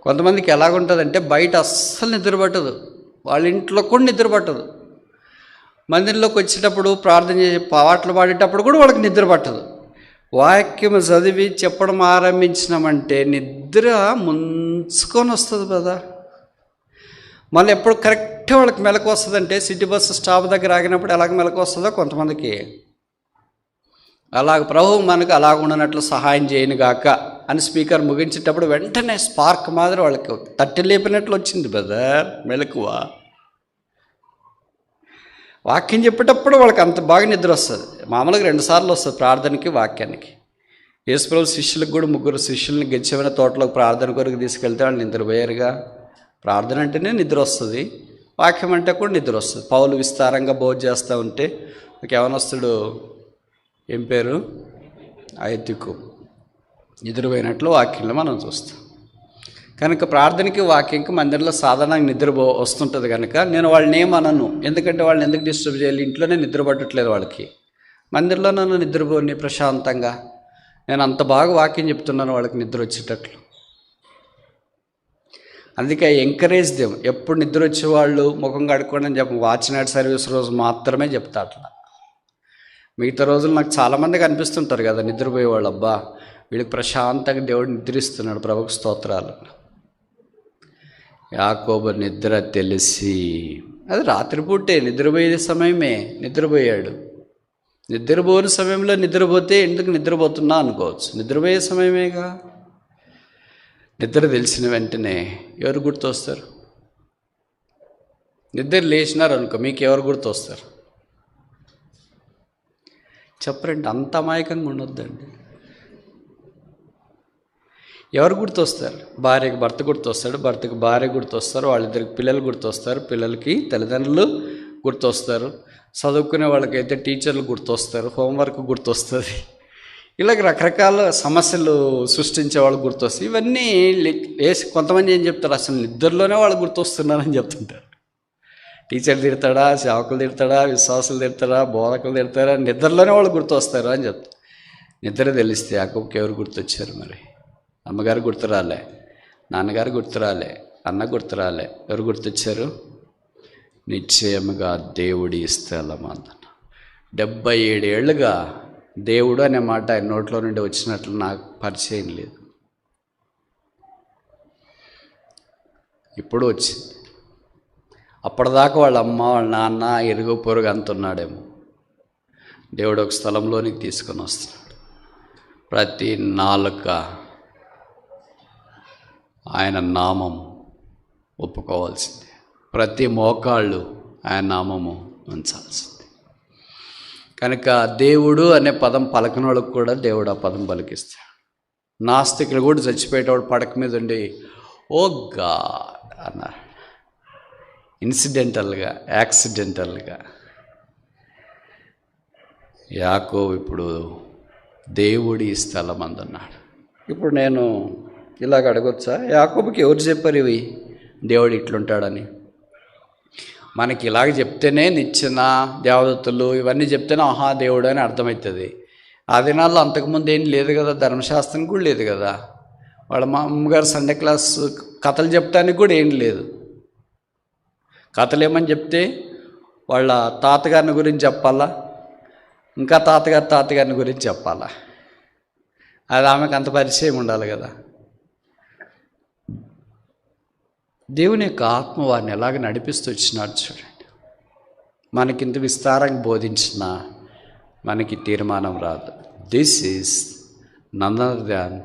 A: కొంతమందికి ఎలాగుంటుందంటే బయట అస్సలు నిద్ర పట్టదు, వాళ్ళ ఇంట్లో కూడా నిద్ర పట్టదు, మందిరంలోకి వచ్చేటప్పుడు ప్రార్థన చేసి పాటలు పాడేటప్పుడు కూడా వాళ్ళకి నిద్ర పట్టదు. వాక్యం చదివి చెప్పడం ఆరంభించినామంటే నిద్ర ముంచుకొని వస్తుంది కదా. మళ్ళీ ఎప్పుడు కరెక్ట్గా వాళ్ళకి మెలకు వస్తుందంటే సిటీ బస్సు స్టాప్ దగ్గర ఆగినప్పుడు ఎలాగ మెలకు వస్తుందో కొంతమందికి అలాగ. ప్రభు మనకు అలాగ ఉండనట్లు సహాయం చేయను గాక అని స్పీకర్ ముగించేటప్పుడు వెంటనే స్పార్క్ మాదిరి వాళ్ళకి తట్టి లేపినట్లు వచ్చింది బ్రదర్ మెలకువ. వాక్యం చెప్పేటప్పుడు వాళ్ళకి అంత బాగా నిద్ర వస్తుంది. మామూలుగా 2 సార్లు వస్తుంది ప్రార్థనకి, వాక్యానికి. యేసుప్రభు శిష్యులకు కూడా 3 శిష్యుల్ని గెచ్చమైన తోటలోకి ప్రార్థన కొరకు తీసుకెళ్తే వాళ్ళు నిద్రపోయారుగా. ప్రార్థన అంటేనే నిద్ర వస్తుంది, వాక్యం అంటే కూడా నిద్ర వస్తుంది. పౌలు విస్తారంగా బోధ చేస్తూ ఉంటే ఒక యవనస్తుడు, ఏం పేరు, ఐతికు, నిద్రపోయినట్లు వాక్యంలో మనం చూస్తాం. కనుక ప్రార్థనకి వాక్యంకి మందిరంలో సాధారణంగా నిద్ర వస్తుంటుంది కనుక నేను వాళ్ళని ఏమనను. ఎందుకంటే వాళ్ళని ఎందుకు డిస్టర్బ్ చేయాలి? ఇంట్లోనే నిద్ర పట్టట్లేదు వాళ్ళకి, మందిరంలో నన్ను నిద్రపోని ప్రశాంతంగా. నేను అంత బాగా వాక్యం చెప్తున్నాను వాళ్ళకి నిద్ర వచ్చేటట్లు. అందుకే ఎంకరేజ్ దేం. ఎప్పుడు నిద్ర వచ్చేవాళ్ళు ముఖం కడుక్కోండి అని చెప్పి వాచ్ నైట్ సర్వీస్ రోజు మాత్రమే చెప్తా. అట్లా మిగతా రోజులు నాకు చాలామంది కనిపిస్తుంటారు కదా నిద్రపోయేవాళ్ళు. అబ్బా వీళ్ళకి ప్రశాంతంగా దేవుడు నిద్రిస్తున్నాడు, ప్రభుకు స్తోత్రాలు. యాకోబు నిద్ర తెలిసి, అది రాత్రిపూటే నిద్రపోయే సమయమే నిద్రపోయాడు. నిద్రపోని సమయంలో నిద్రపోతే ఎందుకు నిద్రపోతున్నా అనుకోవచ్చు, నిద్రపోయే సమయమేగా. నిద్ర తెలిసిన వెంటనే ఎవరు గుర్తొస్తారు? నిద్ర లేచినారు అనుకో, మీకు ఎవరు గుర్తొస్తారు చెప్పరండి, అంత అమాయకంగా ఉండొద్దండి. ఎవరు గుర్తొస్తారు? భార్యకి భర్త గుర్తొస్తాడు, భర్తకి భార్య గుర్తొస్తారు, వాళ్ళిద్దరికి పిల్లలు గుర్తొస్తారు, పిల్లలకి తల్లిదండ్రులు గుర్తొస్తారు, చదువుకునే వాళ్ళకైతే టీచర్లు గుర్తొస్తారు, హోంవర్క్ గుర్తొస్తుంది, ఇలాగ రకరకాల సమస్యలు సృష్టించే వాళ్ళు గుర్తొస్తాయి. ఇవన్నీ వేసి కొంతమంది ఏం చెప్తారు, అసలు నిద్రలోనే వాళ్ళు గుర్తొస్తున్నారని చెప్తుంటారు. టీచర్ తిడతాడా, సేవకులు తిడతాడా, విశ్వాసులు తిడతాడా, బోధకులు తిడతారా, నిద్రలోనే వాళ్ళు గుర్తొస్తారు అని చెప్తారు. నిద్ర తెలిస్తే యాకోబుకి ఎవరు గుర్తొచ్చారు? మరి అమ్మగారు గుర్తురాలే, నాన్నగారు గుర్తురాలే, అన్న గుర్తురాలే, ఎవరు గుర్తొచ్చారు? నిశ్చయముగా దేవుడి స్థలమందున. 77 ఏళ్ళుగా దేవుడు అనే మాట ఆయన నోట్లో నుండి వచ్చినట్లు నాకు పరిచయం లేదు. ఇప్పుడు వచ్చింది. అప్పటిదాకా వాళ్ళ అమ్మ వాళ్ళ నాన్న ఇరుగు పొరుగు అంత ఉన్నాడేమో. దేవుడు ఒక స్థలంలోనికి తీసుకొని వస్తున్నాడు. ప్రతి నాలుక ఆయన నామం ఒప్పుకోవాల్సిందే, ప్రతి మోకాళ్ళు ఆయన నామము ఉంచాల్సిందే. కనుక దేవుడు అనే పదం పలకనోళ్ళకు కూడా దేవుడు ఆ పదం పలికిస్తాడు. నాస్తికులు కూడా చచ్చిపోయేటప్పుడు పడక మీద ఉండి ఓ గాడ్ అన్నారు, ఇన్సిడెంటల్గా, యాక్సిడెంటల్గా. యాకోబు ఇప్పుడు దేవుడి స్థలం అందున్నాడు. ఇప్పుడు నేను ఇలాగ అడగొచ్చా, యాకోబుకి ఎవరు చెప్పారు ఇవి దేవుడు ఇట్లుంటాడని? మనకి ఇలాగ చెప్తేనే నిచ్చెన, దేవదత్తులు ఇవన్నీ చెప్తేనే ఆహా దేవుడు అని అర్థమవుతుంది. ఆ దినాల్లో అంతకుముందు ఏం లేదు కదా, ధర్మశాస్త్రం కూడా లేదు కదా. వాళ్ళ మా అమ్మగారు సండే క్లాస్ కథలు చెప్తానికి కూడా ఏం లేదు. కథలు ఏమని చెప్తే వాళ్ళ తాతగారిని గురించి చెప్పాలా, ఇంకా తాతగారిని గురించి చెప్పాలా. అది ఆమెకు అంత పరిచయం ఉండాలి కదా. దేవుని యొక్క ఆత్మ వారిని ఎలాగ నడిపిస్తూ వచ్చినాడు చూడండి. మనకింత విస్తారంగా బోధించినా మనకి తీర్మానం రాదు. This is none other than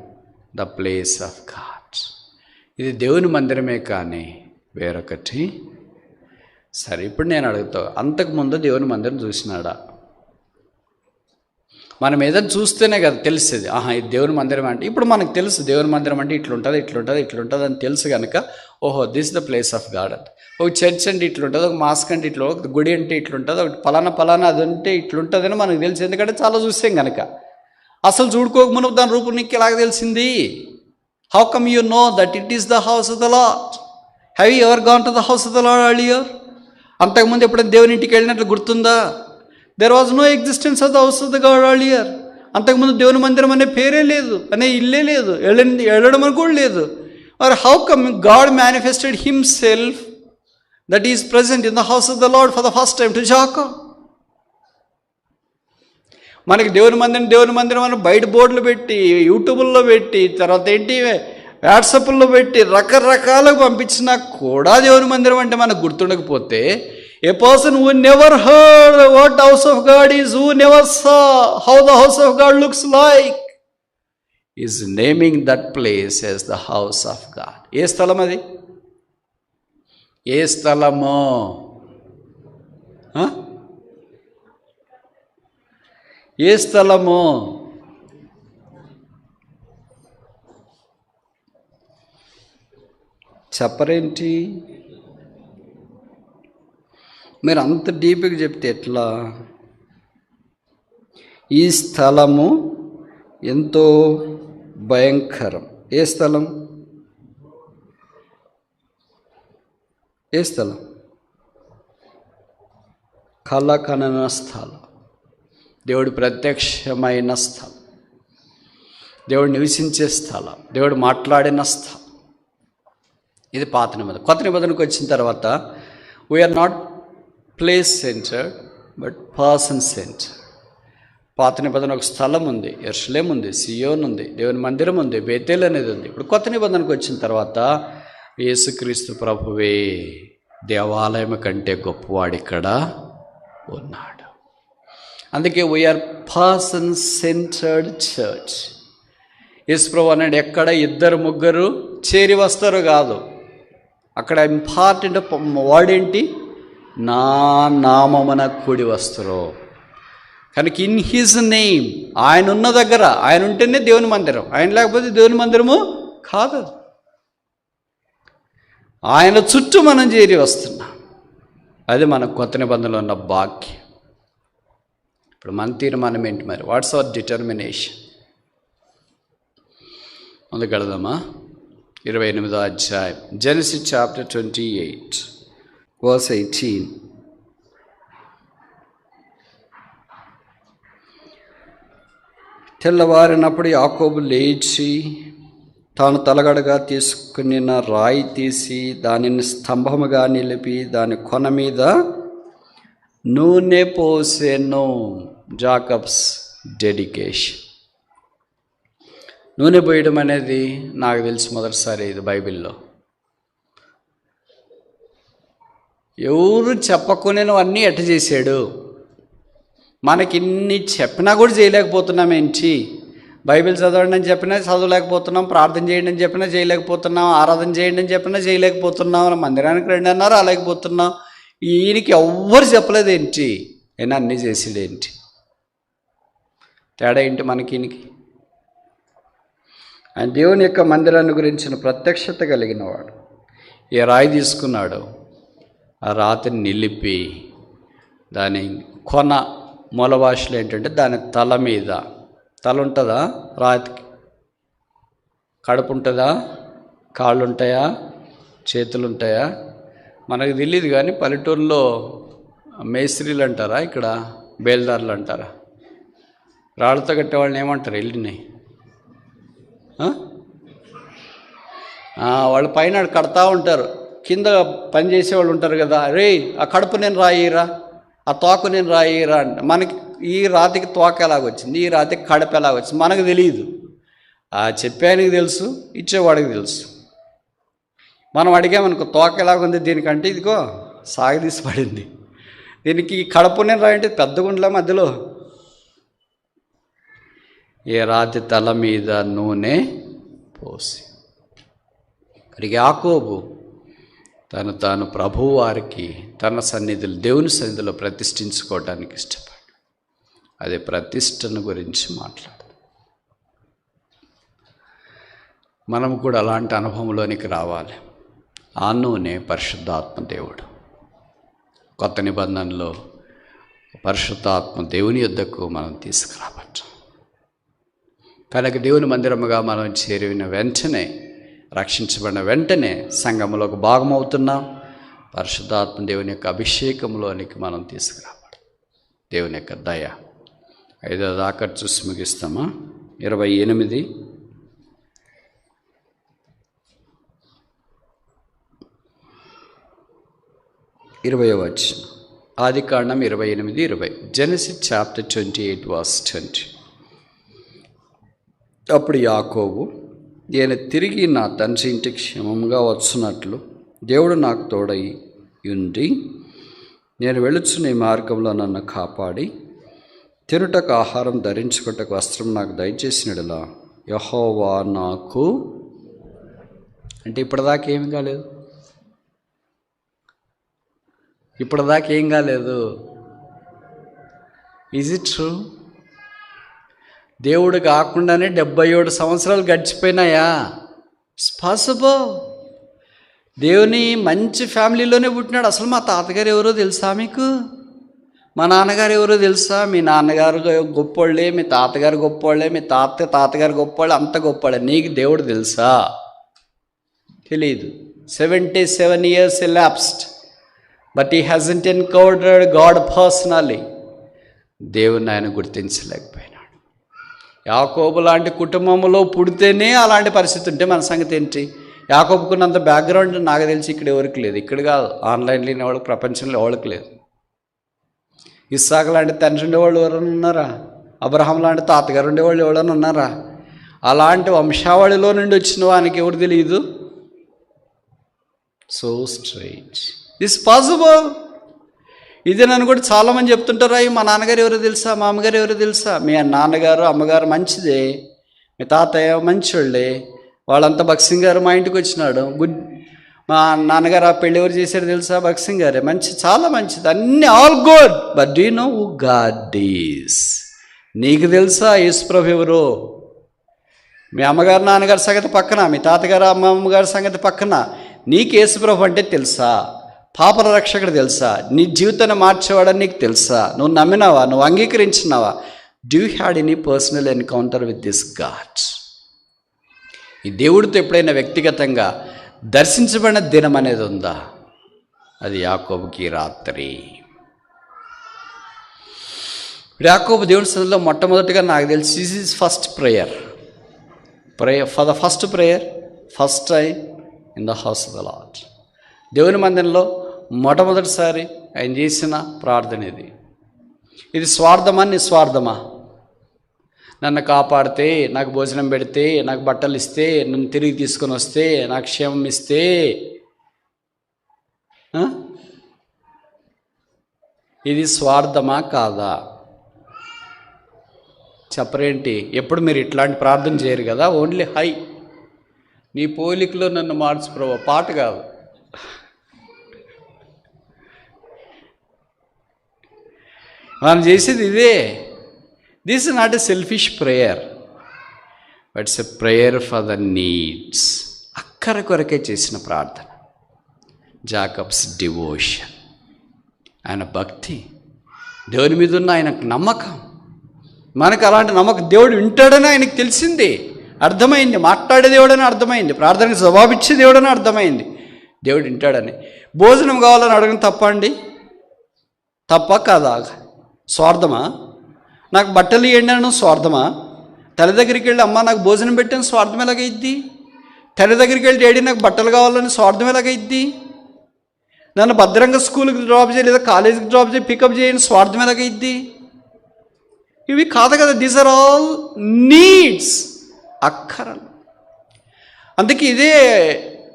A: the place of God. ఇది దేవుని మందిరమే కానీ వేరొకటి. సరే, ఇప్పుడు నేను అడుగుతా, అంతకుముందు దేవుని మందిరం చూసినాడా? మనం ఏదైనా చూస్తేనే కదా తెలిసేది, ఆహా ఇది దేవుని మందిరం అంటే. ఇప్పుడు మనకు తెలుసు దేవుని మందిరం అంటే ఇట్లుంటుంది అని తెలుసు కనుక ఓహో this the place of God అంటే. ఒక చర్చ్ అంటే ఇట్లుంటుంది, ఒక మాస్క్ అంటే ఇట్లా, ఒక గుడి అంటే ఇట్లుంటుంది, ఒకటి పలానా అది అంటే ఇట్లుంటుందని మనకు తెలుసు. ఎందుకంటే చాలా చూసాం కనుక. అసలు చూడుకోకముందు దాని రూపం నీకు ఎలాగ తెలిసింది? How come you know that it is the house of the Lord? Have you ever gone to the house of the Lord earlier? అంతకుముందు ఎప్పుడైనా దేవుని ఇంటికి వెళ్ళినట్లు గుర్తుందా? There was no existence of the house of the God earlier. అంతకుముందు దేవుని మందిరం అనే పేరే లేదు, అనే ఇల్లే లేదు, వెళ్ళడం అని కూడా లేదు. Or how come God manifested himself that is present in the house of the Lord for the first time to Jacob? మనకి దేవుని మందిరం అని బయట బోర్డులు పెట్టి, యూట్యూబ్లో పెట్టి, తర్వాత ఏంటి వాట్సాప్లో పెట్టి రకరకాలుగా పంపించినా కూడా దేవుని మందిరం అంటే మనకు గుర్తుండకపోతే, a person who never heard what the house of God is, who never saw how the house of God looks like, is naming that place as the house of God. ఏ స్థలం అది? ఏ స్థలమో? ఏ స్థలమో? చెప్పరేంటి? మీరు అంత డీప్గా చెప్తే ఎట్లా? ఈ స్థలము ఎంతో భయంకరం. ఏ స్థలం? ఏ స్థలం? కలకనన స్థలం, దేవుడు ప్రత్యక్షమైన స్థలం, దేవుడు నివసించే స్థలం, దేవుడు మాట్లాడిన స్థలం. ఇది పాత నిబంధన. కొత్త నిబంధనకు వచ్చిన తర్వాత we are not place centered but person centered. పాత నిబంధన ఒక స్థలం ఉంది, యెరూషలేము ఉంది, సియోన్ ఉంది, దేవుని మందిరం ఉంది, బేతేల్ అనేది ఉంది. ఇప్పుడు కొత్త నిబంధనకు వచ్చిన తర్వాత యేసుక్రీస్తు ప్రభువే దేవాలయం కంటే గొప్పవాడు ఇక్కడ ఉన్నాడు. అందుకే వీఆర్ పర్సన్ సెంటర్డ్ చర్చ్. యేసు ప్రభు అన్నాడు, ఎక్కడ 2-3 చేరి వస్తారో కాదు, అక్కడ ఇంపార్టెంట్ వర్డ్ ఏంటి? నా నామమున కూడి వస్తారో. కనుక ఇన్ హిజ్ నేమ్, ఆయన ఉన్న దగ్గర, ఆయన ఉంటేనే దేవుని మందిరం, ఆయన లేకపోతే దేవుని మందిరము కాదు. ఆయన చుట్టూ మనం చేరి వస్తున్నాం. అది మన కొత్త నిబంధనలో ఉన్న భాగ్యం. ఇప్పుడు మన తీర్మానం ఏంటి మరి? What's our determination? ముందుకు వెళదామా? 28వ అధ్యాయం, జెనసిస్ చాప్టర్ 28 verse 18. తెల్లవారినప్పుడు యాకోబు లేచి తాను తలగడగా తీసుకుని రాయి తీసి దానిని స్తంభముగా నిలిపి దాని కొన మీద నూనె పోసెను. Jacob's dedication. నూనె పోయడం అనేది నాకు తెలిసి మొదటిసారి ఇది బైబిల్లో. ఎవరు చెప్పకునేవన్నీ ఎట్ట చేశాడు? మనకి ఇన్ని చెప్పినా కూడా చేయలేకపోతున్నాం ఏంటి? బైబిల్ చదవండి అని చెప్పినా చదవలేకపోతున్నాం, ప్రార్థన చేయండి అని చెప్పినా చేయలేకపోతున్నాం, ఆరాధన చేయండి అని చెప్పినా చేయలేకపోతున్నాం, మందిరానికి రండి అన్నారు అలాగపోతున్నాం. ఈయనకి ఎవ్వరు చెప్పలేదు ఏంటి? అయినా అన్నీ చేసాడేంటి? తేడా ఏంటి మనకి? ఈయనకి ఆయన దేవుని యొక్క మందిరాన్ని గురించిన ప్రత్యక్షత కలిగినవాడు. ఏ రాయి తీసుకున్నాడు, ఆ రాతిని నిలిపి దాని కొన, మూల భాషలో ఏంటంటే దాని తల మీద, తల ఉంటుందా రాతికి? కడుపు ఉంటుందా? కాళ్ళు ఉంటాయా? చేతులు ఉంటాయా? మనకు తెలియదు. కానీ పల్లెటూరులో మేస్త్రీలు అంటారా, ఇక్కడ బేల్దారులు అంటారా? రాళ్ళతో కట్టేవాళ్ళని ఏమంటారు? వెళ్ళినాయి వాళ్ళు పైన కడతా ఉంటారు, కింద పని చేసేవాళ్ళు ఉంటారు కదా, రే ఆ కడుపు నేను రాయిరా, ఆ తోక నేను రాయిరా అంటే, మనకి ఈ రాతికి తోక ఎలాగొచ్చింది, ఈ రాతికి కడుపు ఎలాగొచ్చింది మనకు తెలియదు. చెప్పానికి తెలుసు, ఇచ్చేవాడికి తెలుసు. మనం అడిగామనుకో తోక ఎలాగుంది దీనికంటే, ఇదిగో సాగదీసి పడింది. దీనికి కడుపు నేను రాయంటే పెద్ద గుండెల మధ్యలో. ఏ రాతి తల మీద నూనె పోసి. అడిగి యాకోబు తాను ప్రభువు వారికి తన సన్నిధులు, దేవుని సన్నిధిలో ప్రతిష్ఠించుకోవడానికి ఇష్టపడ్డాడు. అదే ప్రతిష్టను గురించి మాట్లాడు. మనం కూడా అలాంటి అనుభవంలోనికి రావాలి. ఆ నూనె పరిశుద్ధాత్మ దేవుడు. కొత్త నిబంధనలో పరిశుద్ధాత్మ దేవుని యొద్దకు మనం తీసుకురావచ్చు. కనుక దేవుని మందిరముగా మనం చేరిన వెంటనే, రక్షించబడిన వెంటనే సంఘములోకి భాగమవుతున్నాం. పరిశుద్ధాత్మ దేవుని యొక్క అభిషేకంలోనికి మనం తీసుకురావాలి. దేవుని యొక్క దయ. 5వ దాకా చూసి ముగిస్తామా? 28 20వ వచనం. ఆదికాండం 28:20. Genesis chapter 28:20. అప్పుడు యాకోబు, నేను తిరిగి నా తండ్రి ఇంటికి క్షేమంగా వచ్చున్నట్లు దేవుడు నాకు తోడై ఉండి, నేను వెళుచున్న ఈ మార్గంలో నన్ను కాపాడి, తినుటకు ఆహారం, ధరించుటకు వస్త్రం నాకు దయచేసినడులా యెహోవా నాకు. అంటే ఇప్పటిదాకా ఏమి కాలేదు, ఇప్పటిదాకా ఏం కాలేదు. Is it true? దేవుడు కాకుండానే 77 సంవత్సరాలు గడిచిపోయినాయా? It's possible. దేవుని మంచి ఫ్యామిలీలోనే పుట్టినాడు. అసలు మా తాతగారు ఎవరో తెలుసా మీకు? మా నాన్నగారు ఎవరో తెలుసా? మీ నాన్నగారు గొప్పోళ్ళే, మీ తాతగారు గొప్పోళ్ళే, మీ తాతగారు గొప్పోళ్ళే, అంత గొప్పోళ్ళే. నీకు దేవుడు తెలుసా? తెలీదు. 77 years elapsed, but he hasn't encountered God personally. దేవుని ఆయన గుర్తించలేకపోయినాడు. యాకోబు లాంటి కుటుంబంలో పుడితేనే అలాంటి పరిస్థితి ఉంటే మన సంగతి ఏంటి? యాకోబుకున్నంత బ్యాక్గ్రౌండ్ నాకు తెలిసి ఇక్కడ ఎవరికి లేదు. ఇక్కడ కాదు, ఆన్లైన్లో వాళ్ళకి, ప్రపంచంలో ఎవరికి లేదు. ఇస్సాకు లాంటి తండ్రి ఉండేవాళ్ళు ఎవరైనా ఉన్నారా? అబ్రహాం లాంటి తాతగారు ఉండేవాళ్ళు ఎవరైనా ఉన్నారా? అలాంటి వంశావళిలో నుండి వచ్చిన వానికి ఎవరు తెలియదు? So strange. This possible. ఇది నన్ను కూడా చాలామంది చెప్తుంటారు, అయ్యి మా నాన్నగారు ఎవరో తెలుసా, మా అమ్మగారు ఎవరో తెలుసా? మీ నాన్నగారు అమ్మగారు మంచిదే, మీ తాతయ్య మంచోళ్ళే, వాళ్ళంతా భక్సింగ్ గారు మా ఇంటికి వచ్చినాడు, మా నాన్నగారు ఆ పెళ్ళి ఎవరు చేశారు తెలుసా? భక్సింగ్ గారే, మంచి, చాలా మంచిది, అన్నీ all good. But do know who God is? నీకు తెలుసా యేసుప్రభు ఎవరో? మీ అమ్మగారు నాన్నగారి సంగతి పక్కన, మీ తాతగారు అమ్మగారి సంగతి పక్కన, నీకు యేసుప్రభు అంటే తెలుసా? పాపల రక్షకుడు తెలుసా? నీ జీవితాన్ని మార్చేవాడని నీకు తెలుసా? నువ్వు నమ్మినావా? నువ్వు అంగీకరించినావా? Do you had any personal encounter with this God? ఈ దేవుడితో ఎప్పుడైనా వ్యక్తిగతంగా దర్శించబడిన దినం అనేది ఉందా? అది యాకోబుకి రాత్రి. యాకోబు దేవుని సన్నిధిలో మొట్టమొదటిగా నాకు తెలిసి this is first prayer for the first prayer, first time in the house of the lord. దేవుని మందిరంలో మొట్టమొదటిసారి ఆయన చేసిన ప్రార్థన ఇది. ఇది స్వార్థమా, నిస్వార్థమా? నన్ను కాపాడితే, నాకు భోజనం పెడితే, నాకు బట్టలు ఇస్తే, నన్ను తిరిగి తీసుకొని వస్తే, నాకు క్షేమం ఇస్తే, ఇది స్వార్థమా కాదా? చెప్పరేంటి? ఎప్పుడు మీరు ఇట్లాంటి ప్రార్థన చేయరు కదా. ఓన్లీ హై, నీ పోలికలో నన్ను మార్చు ప్రభు, పాట కాదు. మనం చేసేది ఇదే. This is not a selfish prayer. It's a prayer for the needs. అక్కర కొరకే చేసిన ప్రార్థన. జాకబ్స్ డివోషన్, ఆయన భక్తి, దేవుని మీద ఉన్న ఆయనకు నమ్మకం. మనకు అలాంటి నమ్మకం, దేవుడు వింటాడని ఆయనకు తెలిసింది, అర్థమైంది. మాట్లాడే దేవుడని అర్థమైంది, ప్రార్థనకు జవాబిచ్చే దేవుడని అర్థమైంది, దేవుడు వింటాడని. భోజనం కావాలని అడగడం తప్ప అండి? తప్ప కాదా? స్వార్థమా? నాకు బట్టలు ఇవ్వండి అనడం స్వార్థమా? తల్లి దగ్గరికి వెళ్ళి అమ్మ నాకు భోజనం పెట్టాను స్వార్థం ఎలాగైద్ది? తల్లి దగ్గరికి వెళ్ళి డాడీ నాకు బట్టలు కావాలని స్వార్థం ఎలాగైద్ది? నన్ను భద్రంగా స్కూల్కి డ్రాప్ చేయ లేదా కాలేజీకి డ్రాప్ చేయి పికప్ చేయని స్వార్థం ఎలాగైద్ది? ఇవి కాదు కదా. దీస్ ఆర్ ఆల్ నీడ్స్, అక్కరలు. అందుకే ఇదే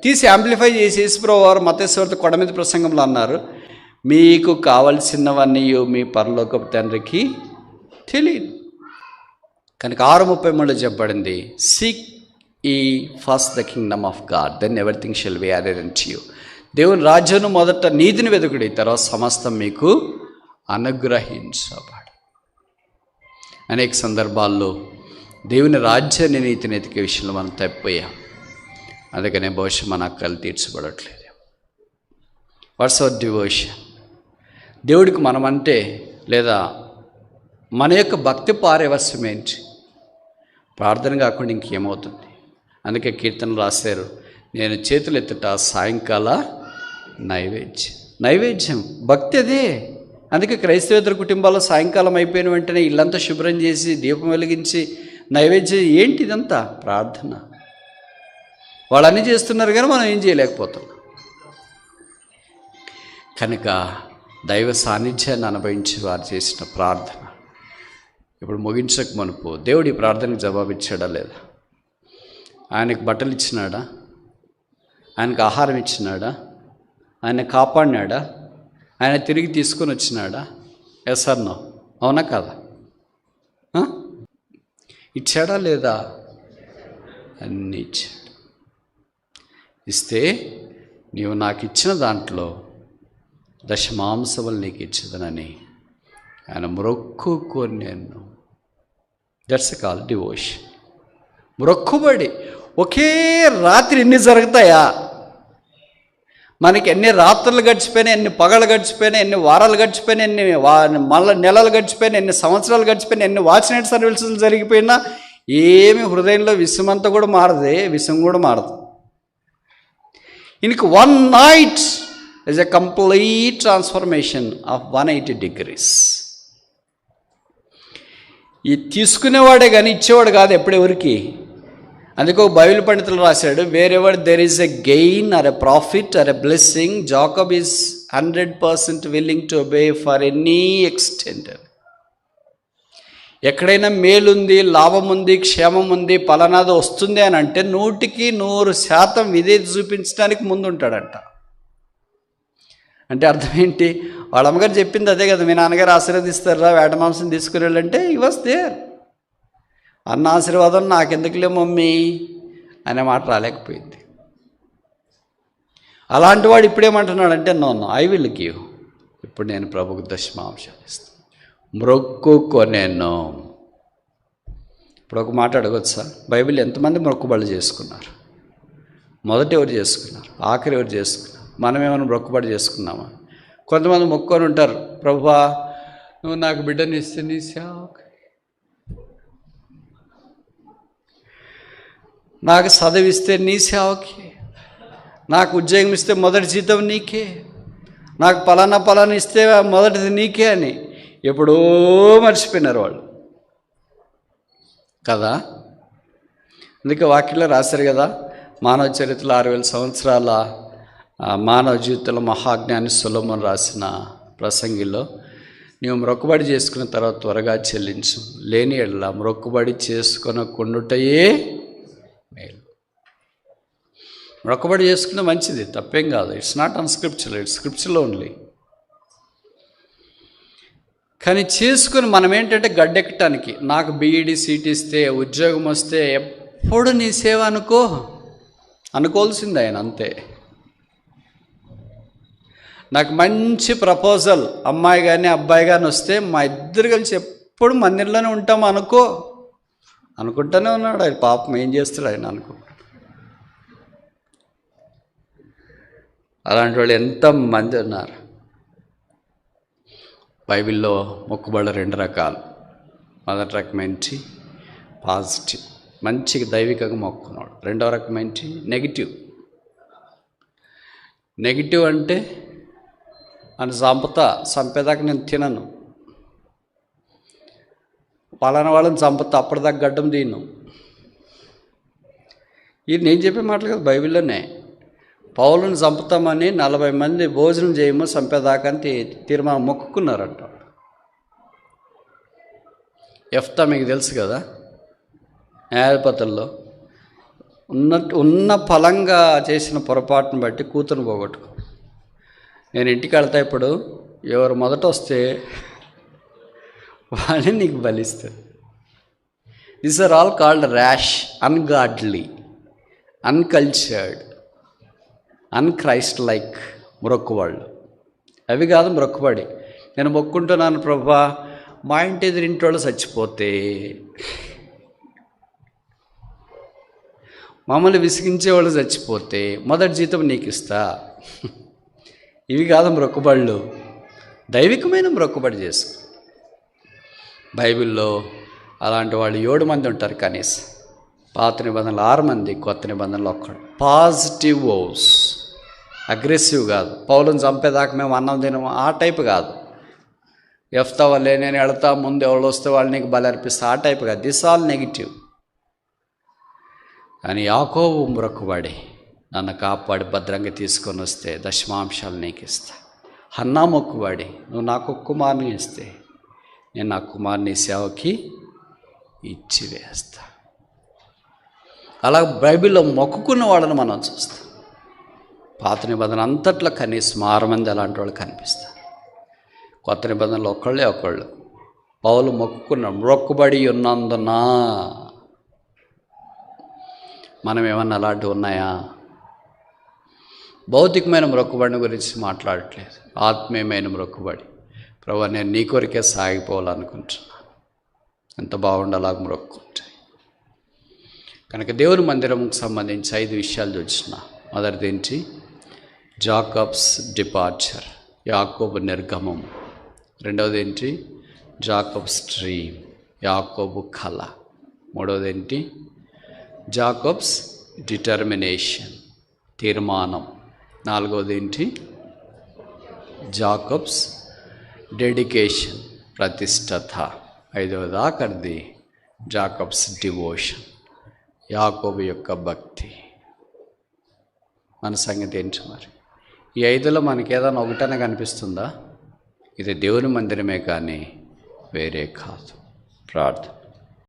A: తీసి యాంప్లిఫై చేసి యేసుప్రభువు వారు మత్తయి సువార్త కొండ మీద ప్రసంగంలో అన్నారు, మీకు కావలసినవన్నీ మీ పరలోకపు తండ్రికి తెలియదు. కనుక 6:33 చెప్పబడింది, seek ye first the kingdom of God, then everything shall be added unto you. దేవుని రాజ్యాన్ని మొదట నీతిని వెతుకుడి, తర్వాత సమస్తం మీకు అనుగ్రహించబడు. అనేక సందర్భాల్లో దేవుని రాజ్యాన్ని నీతిని ఎతికే విషయంలో మనం తప్పిపోయాం. అందుకనే బహుశా మన అక్కలు తీర్చబడట్లేదు. What's our devotion? దేవుడికి మనమంటే లేదా మన యొక్క భక్తి పారవస్యం ఏంటి? ప్రార్థన కాకుండా ఇంకేమవుతుంది? అందుకే కీర్తనలు రాశారు, నేను చేతులు ఎత్తుట సాయంకాల నైవేద్యం. భక్తి అదే. అందుకే క్రైస్తవేతర కుటుంబాల్లో సాయంకాలం అయిపోయిన వెంటనే ఇల్లంతా శుభ్రం చేసి దీపం వెలిగించి నైవేద్యం ఏంటి? ఇదంతా ప్రార్థన. వాళ్ళన్నీ చేస్తున్నారు కానీ మనం ఏం చేయలేకపోతాం. కనుక దైవ సాన్నిధ్యాన్ని అనుభవించి వారు చేసిన ప్రార్థన ఇప్పుడు ముగించక మునుపు దేవుడు ఈ ప్రార్థనకు జవాబిచ్చాడా లేదా? ఆయనకు బట్టలు ఇచ్చినాడా? ఆయనకు ఆహారం ఇచ్చినాడా? ఆయన కాపాడినాడా? ఆయన తిరిగి తీసుకొని వచ్చినాడా? Yes are no? అవునా కాదా? ఇచ్చాడా లేదా? అన్నీ ఇచ్చాడు. ఇస్తే నీవు నాకు ఇచ్చిన దాంట్లో దశమాంసములు నీకు ఇచ్చదనని ఆయన మొక్కుకొని నేను. That's call devotion. మొక్కుబడి. ఒకే రాత్రి ఎన్ని జరుగుతాయా? మనకి ఎన్ని రాత్రులు గడిచిపోయినాయి, ఎన్ని పగలు గడిచిపోయినాయి, ఎన్ని వారాలు గడిచిపోయినాయి, ఎన్ని మళ్ళీ నెలలు గడిచిపోయినాయి, ఎన్ని సంవత్సరాలు గడిచిపోయినాయి, ఎన్ని వాచ్ నైట్ సర్వీసులు జరిగిపోయినా ఏమి హృదయంలో విషమంతా కూడా మారదే, విషం కూడా మారదు. ఇంక 1 night is a complete transformation of 180 degrees. ఈ తీసుకునేవాడే కానీ ఇచ్చేవాడు కాదు ఎప్పుడెవరికి. అందుకే బైబిల్ పండితులు రాశాడు, wherever there is a gain or a profit or a blessing, Jacob is 100% willing to obey for any extent. ఎక్కడైనా మేలుంది, లాభం ఉంది, క్షేమం ఉంది, పలానాది వస్తుంది అని అంటే 100% విధేయత చూపించడానికి ముందుంటాడంట. అంటే అర్థం ఏంటి? వాళ్ళ అమ్మగారు చెప్పింది అదే కదా, మీ నాన్నగారు ఆశీర్వదిస్తారా వేట మాంసం తీసుకుని వెళ్ళంటే ఈ వాస్ దేర్. అన్న ఆశీర్వాదం నాకెందుకులే మమ్మీ అనే మాట రాలేకపోయింది. అలాంటి వాడు ఇప్పుడేమంటున్నాడంటే నో ఐ విల్ గివ్. ఇప్పుడు నేను ప్రభుకు దశమాంశాలు ఇస్తాను, మొక్కుకొనేను. ఇప్పుడు ఒక మాట అడగొచ్చా? బైబిల్ ఎంతమంది మొక్కుబడులు చేసుకున్నారు? మొదట ఎవరు చేసుకున్నారు? ఆఖరి ఎవరు చేసుకున్నారు? మనం ఏమైనా మొక్కుబడి చేసుకున్నామా? కొంతమంది మొక్కుకొని ఉంటారు, ప్రభువా నువ్వు నాకు బిడ్డని ఇస్తే నీ సేవకి, నాకు చదివిస్తే నీ సేవకి, నాకు ఉద్యోగం ఇస్తే మొదటి జీతం నీకే, నాకు పలానా ఇస్తే మొదటిది నీకే అని ఎప్పుడో మర్చిపోయినారు వాళ్ళు కదా. అందుకే వాక్యంలో రాశారు కదా, మానవ చరిత్రలో 6000 సంవత్సరాల మానవ జీవితంలో మహాజ్ఞాని సొలొమోను రాసిన ప్రసంగిలో, నీవు మొక్కుబడి చేసుకున్న తర్వాత త్వరగా చెల్లించు, లేని ఎడల మొక్కుబడి చేసుకొనకుండుటయే మేలు. మొక్కుబడి చేసుకున్న మంచిది, తప్పేం కాదు. It's not unscriptural, it's scriptural only. కానీ చేసుకుని మనం ఏంటంటే గడ్డెక్కటానికి, నాకు బీఈడి సీట్ ఇస్తే ఉద్యోగం వస్తే ఎప్పుడు నీ సేవ అనుకోవాల్సింది ఆయన అంతే. నాకు మంచి ప్రపోజల్ అమ్మాయి కానీ అబ్బాయి కానీ వస్తే మా ఇద్దరు కలిసి ఎప్పుడు మందిరంలోనే ఉంటాము అనుకుంటూనే ఉన్నాడు. ఆయన పాపం ఏం చేస్తాడు ఆయన అనుకుంటాడు. అలాంటి వాళ్ళు ఎంతమంది ఉన్నారు. బైబిల్లో మొక్కుబడులు 2 రకాలు. మొదటి రకం ఏంటి? పాజిటివ్, మంచిగా దైవికంగా మొక్కున్నాడు. రెండవ రకం ఏంటి? నెగిటివ్. నెగిటివ్ అంటే అని చంపేదాకా నేను తినను, పలానా వాళ్ళని చంపుతా, అప్పటిదాకా గడ్డం తీయను. ఇది నేను చెప్పే మాటలు కదా, బైబిల్లోనే. పౌలుని చంపుతామని 40 మంది భోజనం చేయము చంపేదాకా అని తీర్మానం మొక్కుకున్నారంట. యెఫ్తా మీకు తెలుసు కదా, న్యాయాధిపతుల్లో ఉన్న ఫలంగా చేసిన పొరపాటును బట్టి కూతురు పోగొట్టుకో. నేను ఇంటికి వెళ్తా, ఇప్పుడు ఎవరు మొదట వస్తే వాళ్ళని నీకు బలిస్తుంది. These are all called rash, ungodly, uncultured, unchrist like మొక్కుబళ్ళు. అవి కాదు మొక్కుబడి. నేను మొక్కుంటున్నాను ప్రభా, మా ఇంటి ఎదురింటి వాళ్ళు చచ్చిపోతే, మమ్మల్ని విసిగించేవాళ్ళు చచ్చిపోతే మొదటి జీతం నీకు ఇస్తా. ఇవి కాదు మొక్కుబళ్ళు. దైవికమైన మొక్కుబడి చేసుకో. బైబిల్లో అలాంటి వాళ్ళు 7 మంది ఉంటారు కనీసం. పాత నిబంధనలు 6 మంది, కొత్త నిబంధనలు 1. పాజిటివ్ ఓస్, అగ్రెసివ్ కాదు. పౌలను చంపేదాకా మేము అన్నం తినము ఆ టైపు కాదు. యెఫ్తా వాళ్ళే నేను వెళ్తా, ముందు ఎవరు వస్తే వాళ్ళు నీకు బలి అర్పిస్తా ఆ టైపు కాదు. This all negative. కానీ యాకోబు మొక్కుబడి, నన్ను కాపాడి భద్రంగా తీసుకొని వస్తే దశమాంశాలు నీకు ఇస్తా. హన్నా మొక్కుబడి, నువ్వు నాకు కుమారుని ఇస్తే నేను నా కుమారుని సేవకి ఇచ్చి వేస్తా. అలా బైబిల్లో మొక్కుకున్న వాళ్ళని మనం చూస్తాం. పాత నిబంధన అంతట్లో కనీసం 6 మంది అలాంటి వాళ్ళు కనిపిస్తారు. కొత్త నిబంధనలు ఒకళ్ళు. పౌలు మొక్కుబడి ఉన్నందున. మనం ఏమన్నా అలాంటివి ఉన్నాయా? భౌతికమైన మొక్కుబడిని గురించి మాట్లాడట్లేదు, ఆత్మీయమైన మొక్కుబడి. ప్రభువా, నేను నీ కొరికే సాగిపోవాలనుకుంటున్నాను, ఎంత బాగుండాలా మొక్కుంటే. కనుక దేవుని మందిరంకి సంబంధించి 5 విషయాలు చూసిన. మొదటిది ఏంటి? జాకబ్స్ డిపార్చర్, యాకోబు నిర్గమం. రెండవది ఏంటి? జాకబ్స్ డ్రీమ్, యాకోబు కళ. మూడవది ఏంటి? జాకబ్స్ డిటర్మినేషన్, తీర్మానం. నాలుగవది ఏంటి? జాకబ్స్ డెడికేషన్, ప్రతిష్టత. ఐదవది ఆఖరిది జాకబ్స్ డివోషన్, యాకోబు యొక్క భక్తి. మన సంగతి ఏంటి మరి? ఈ 5లో మనకి ఏదైనా ఒకటనే కనిపిస్తుందా? ఇది దేవుని మందిరమే కానీ వేరే కాదు. ప్రార్థన.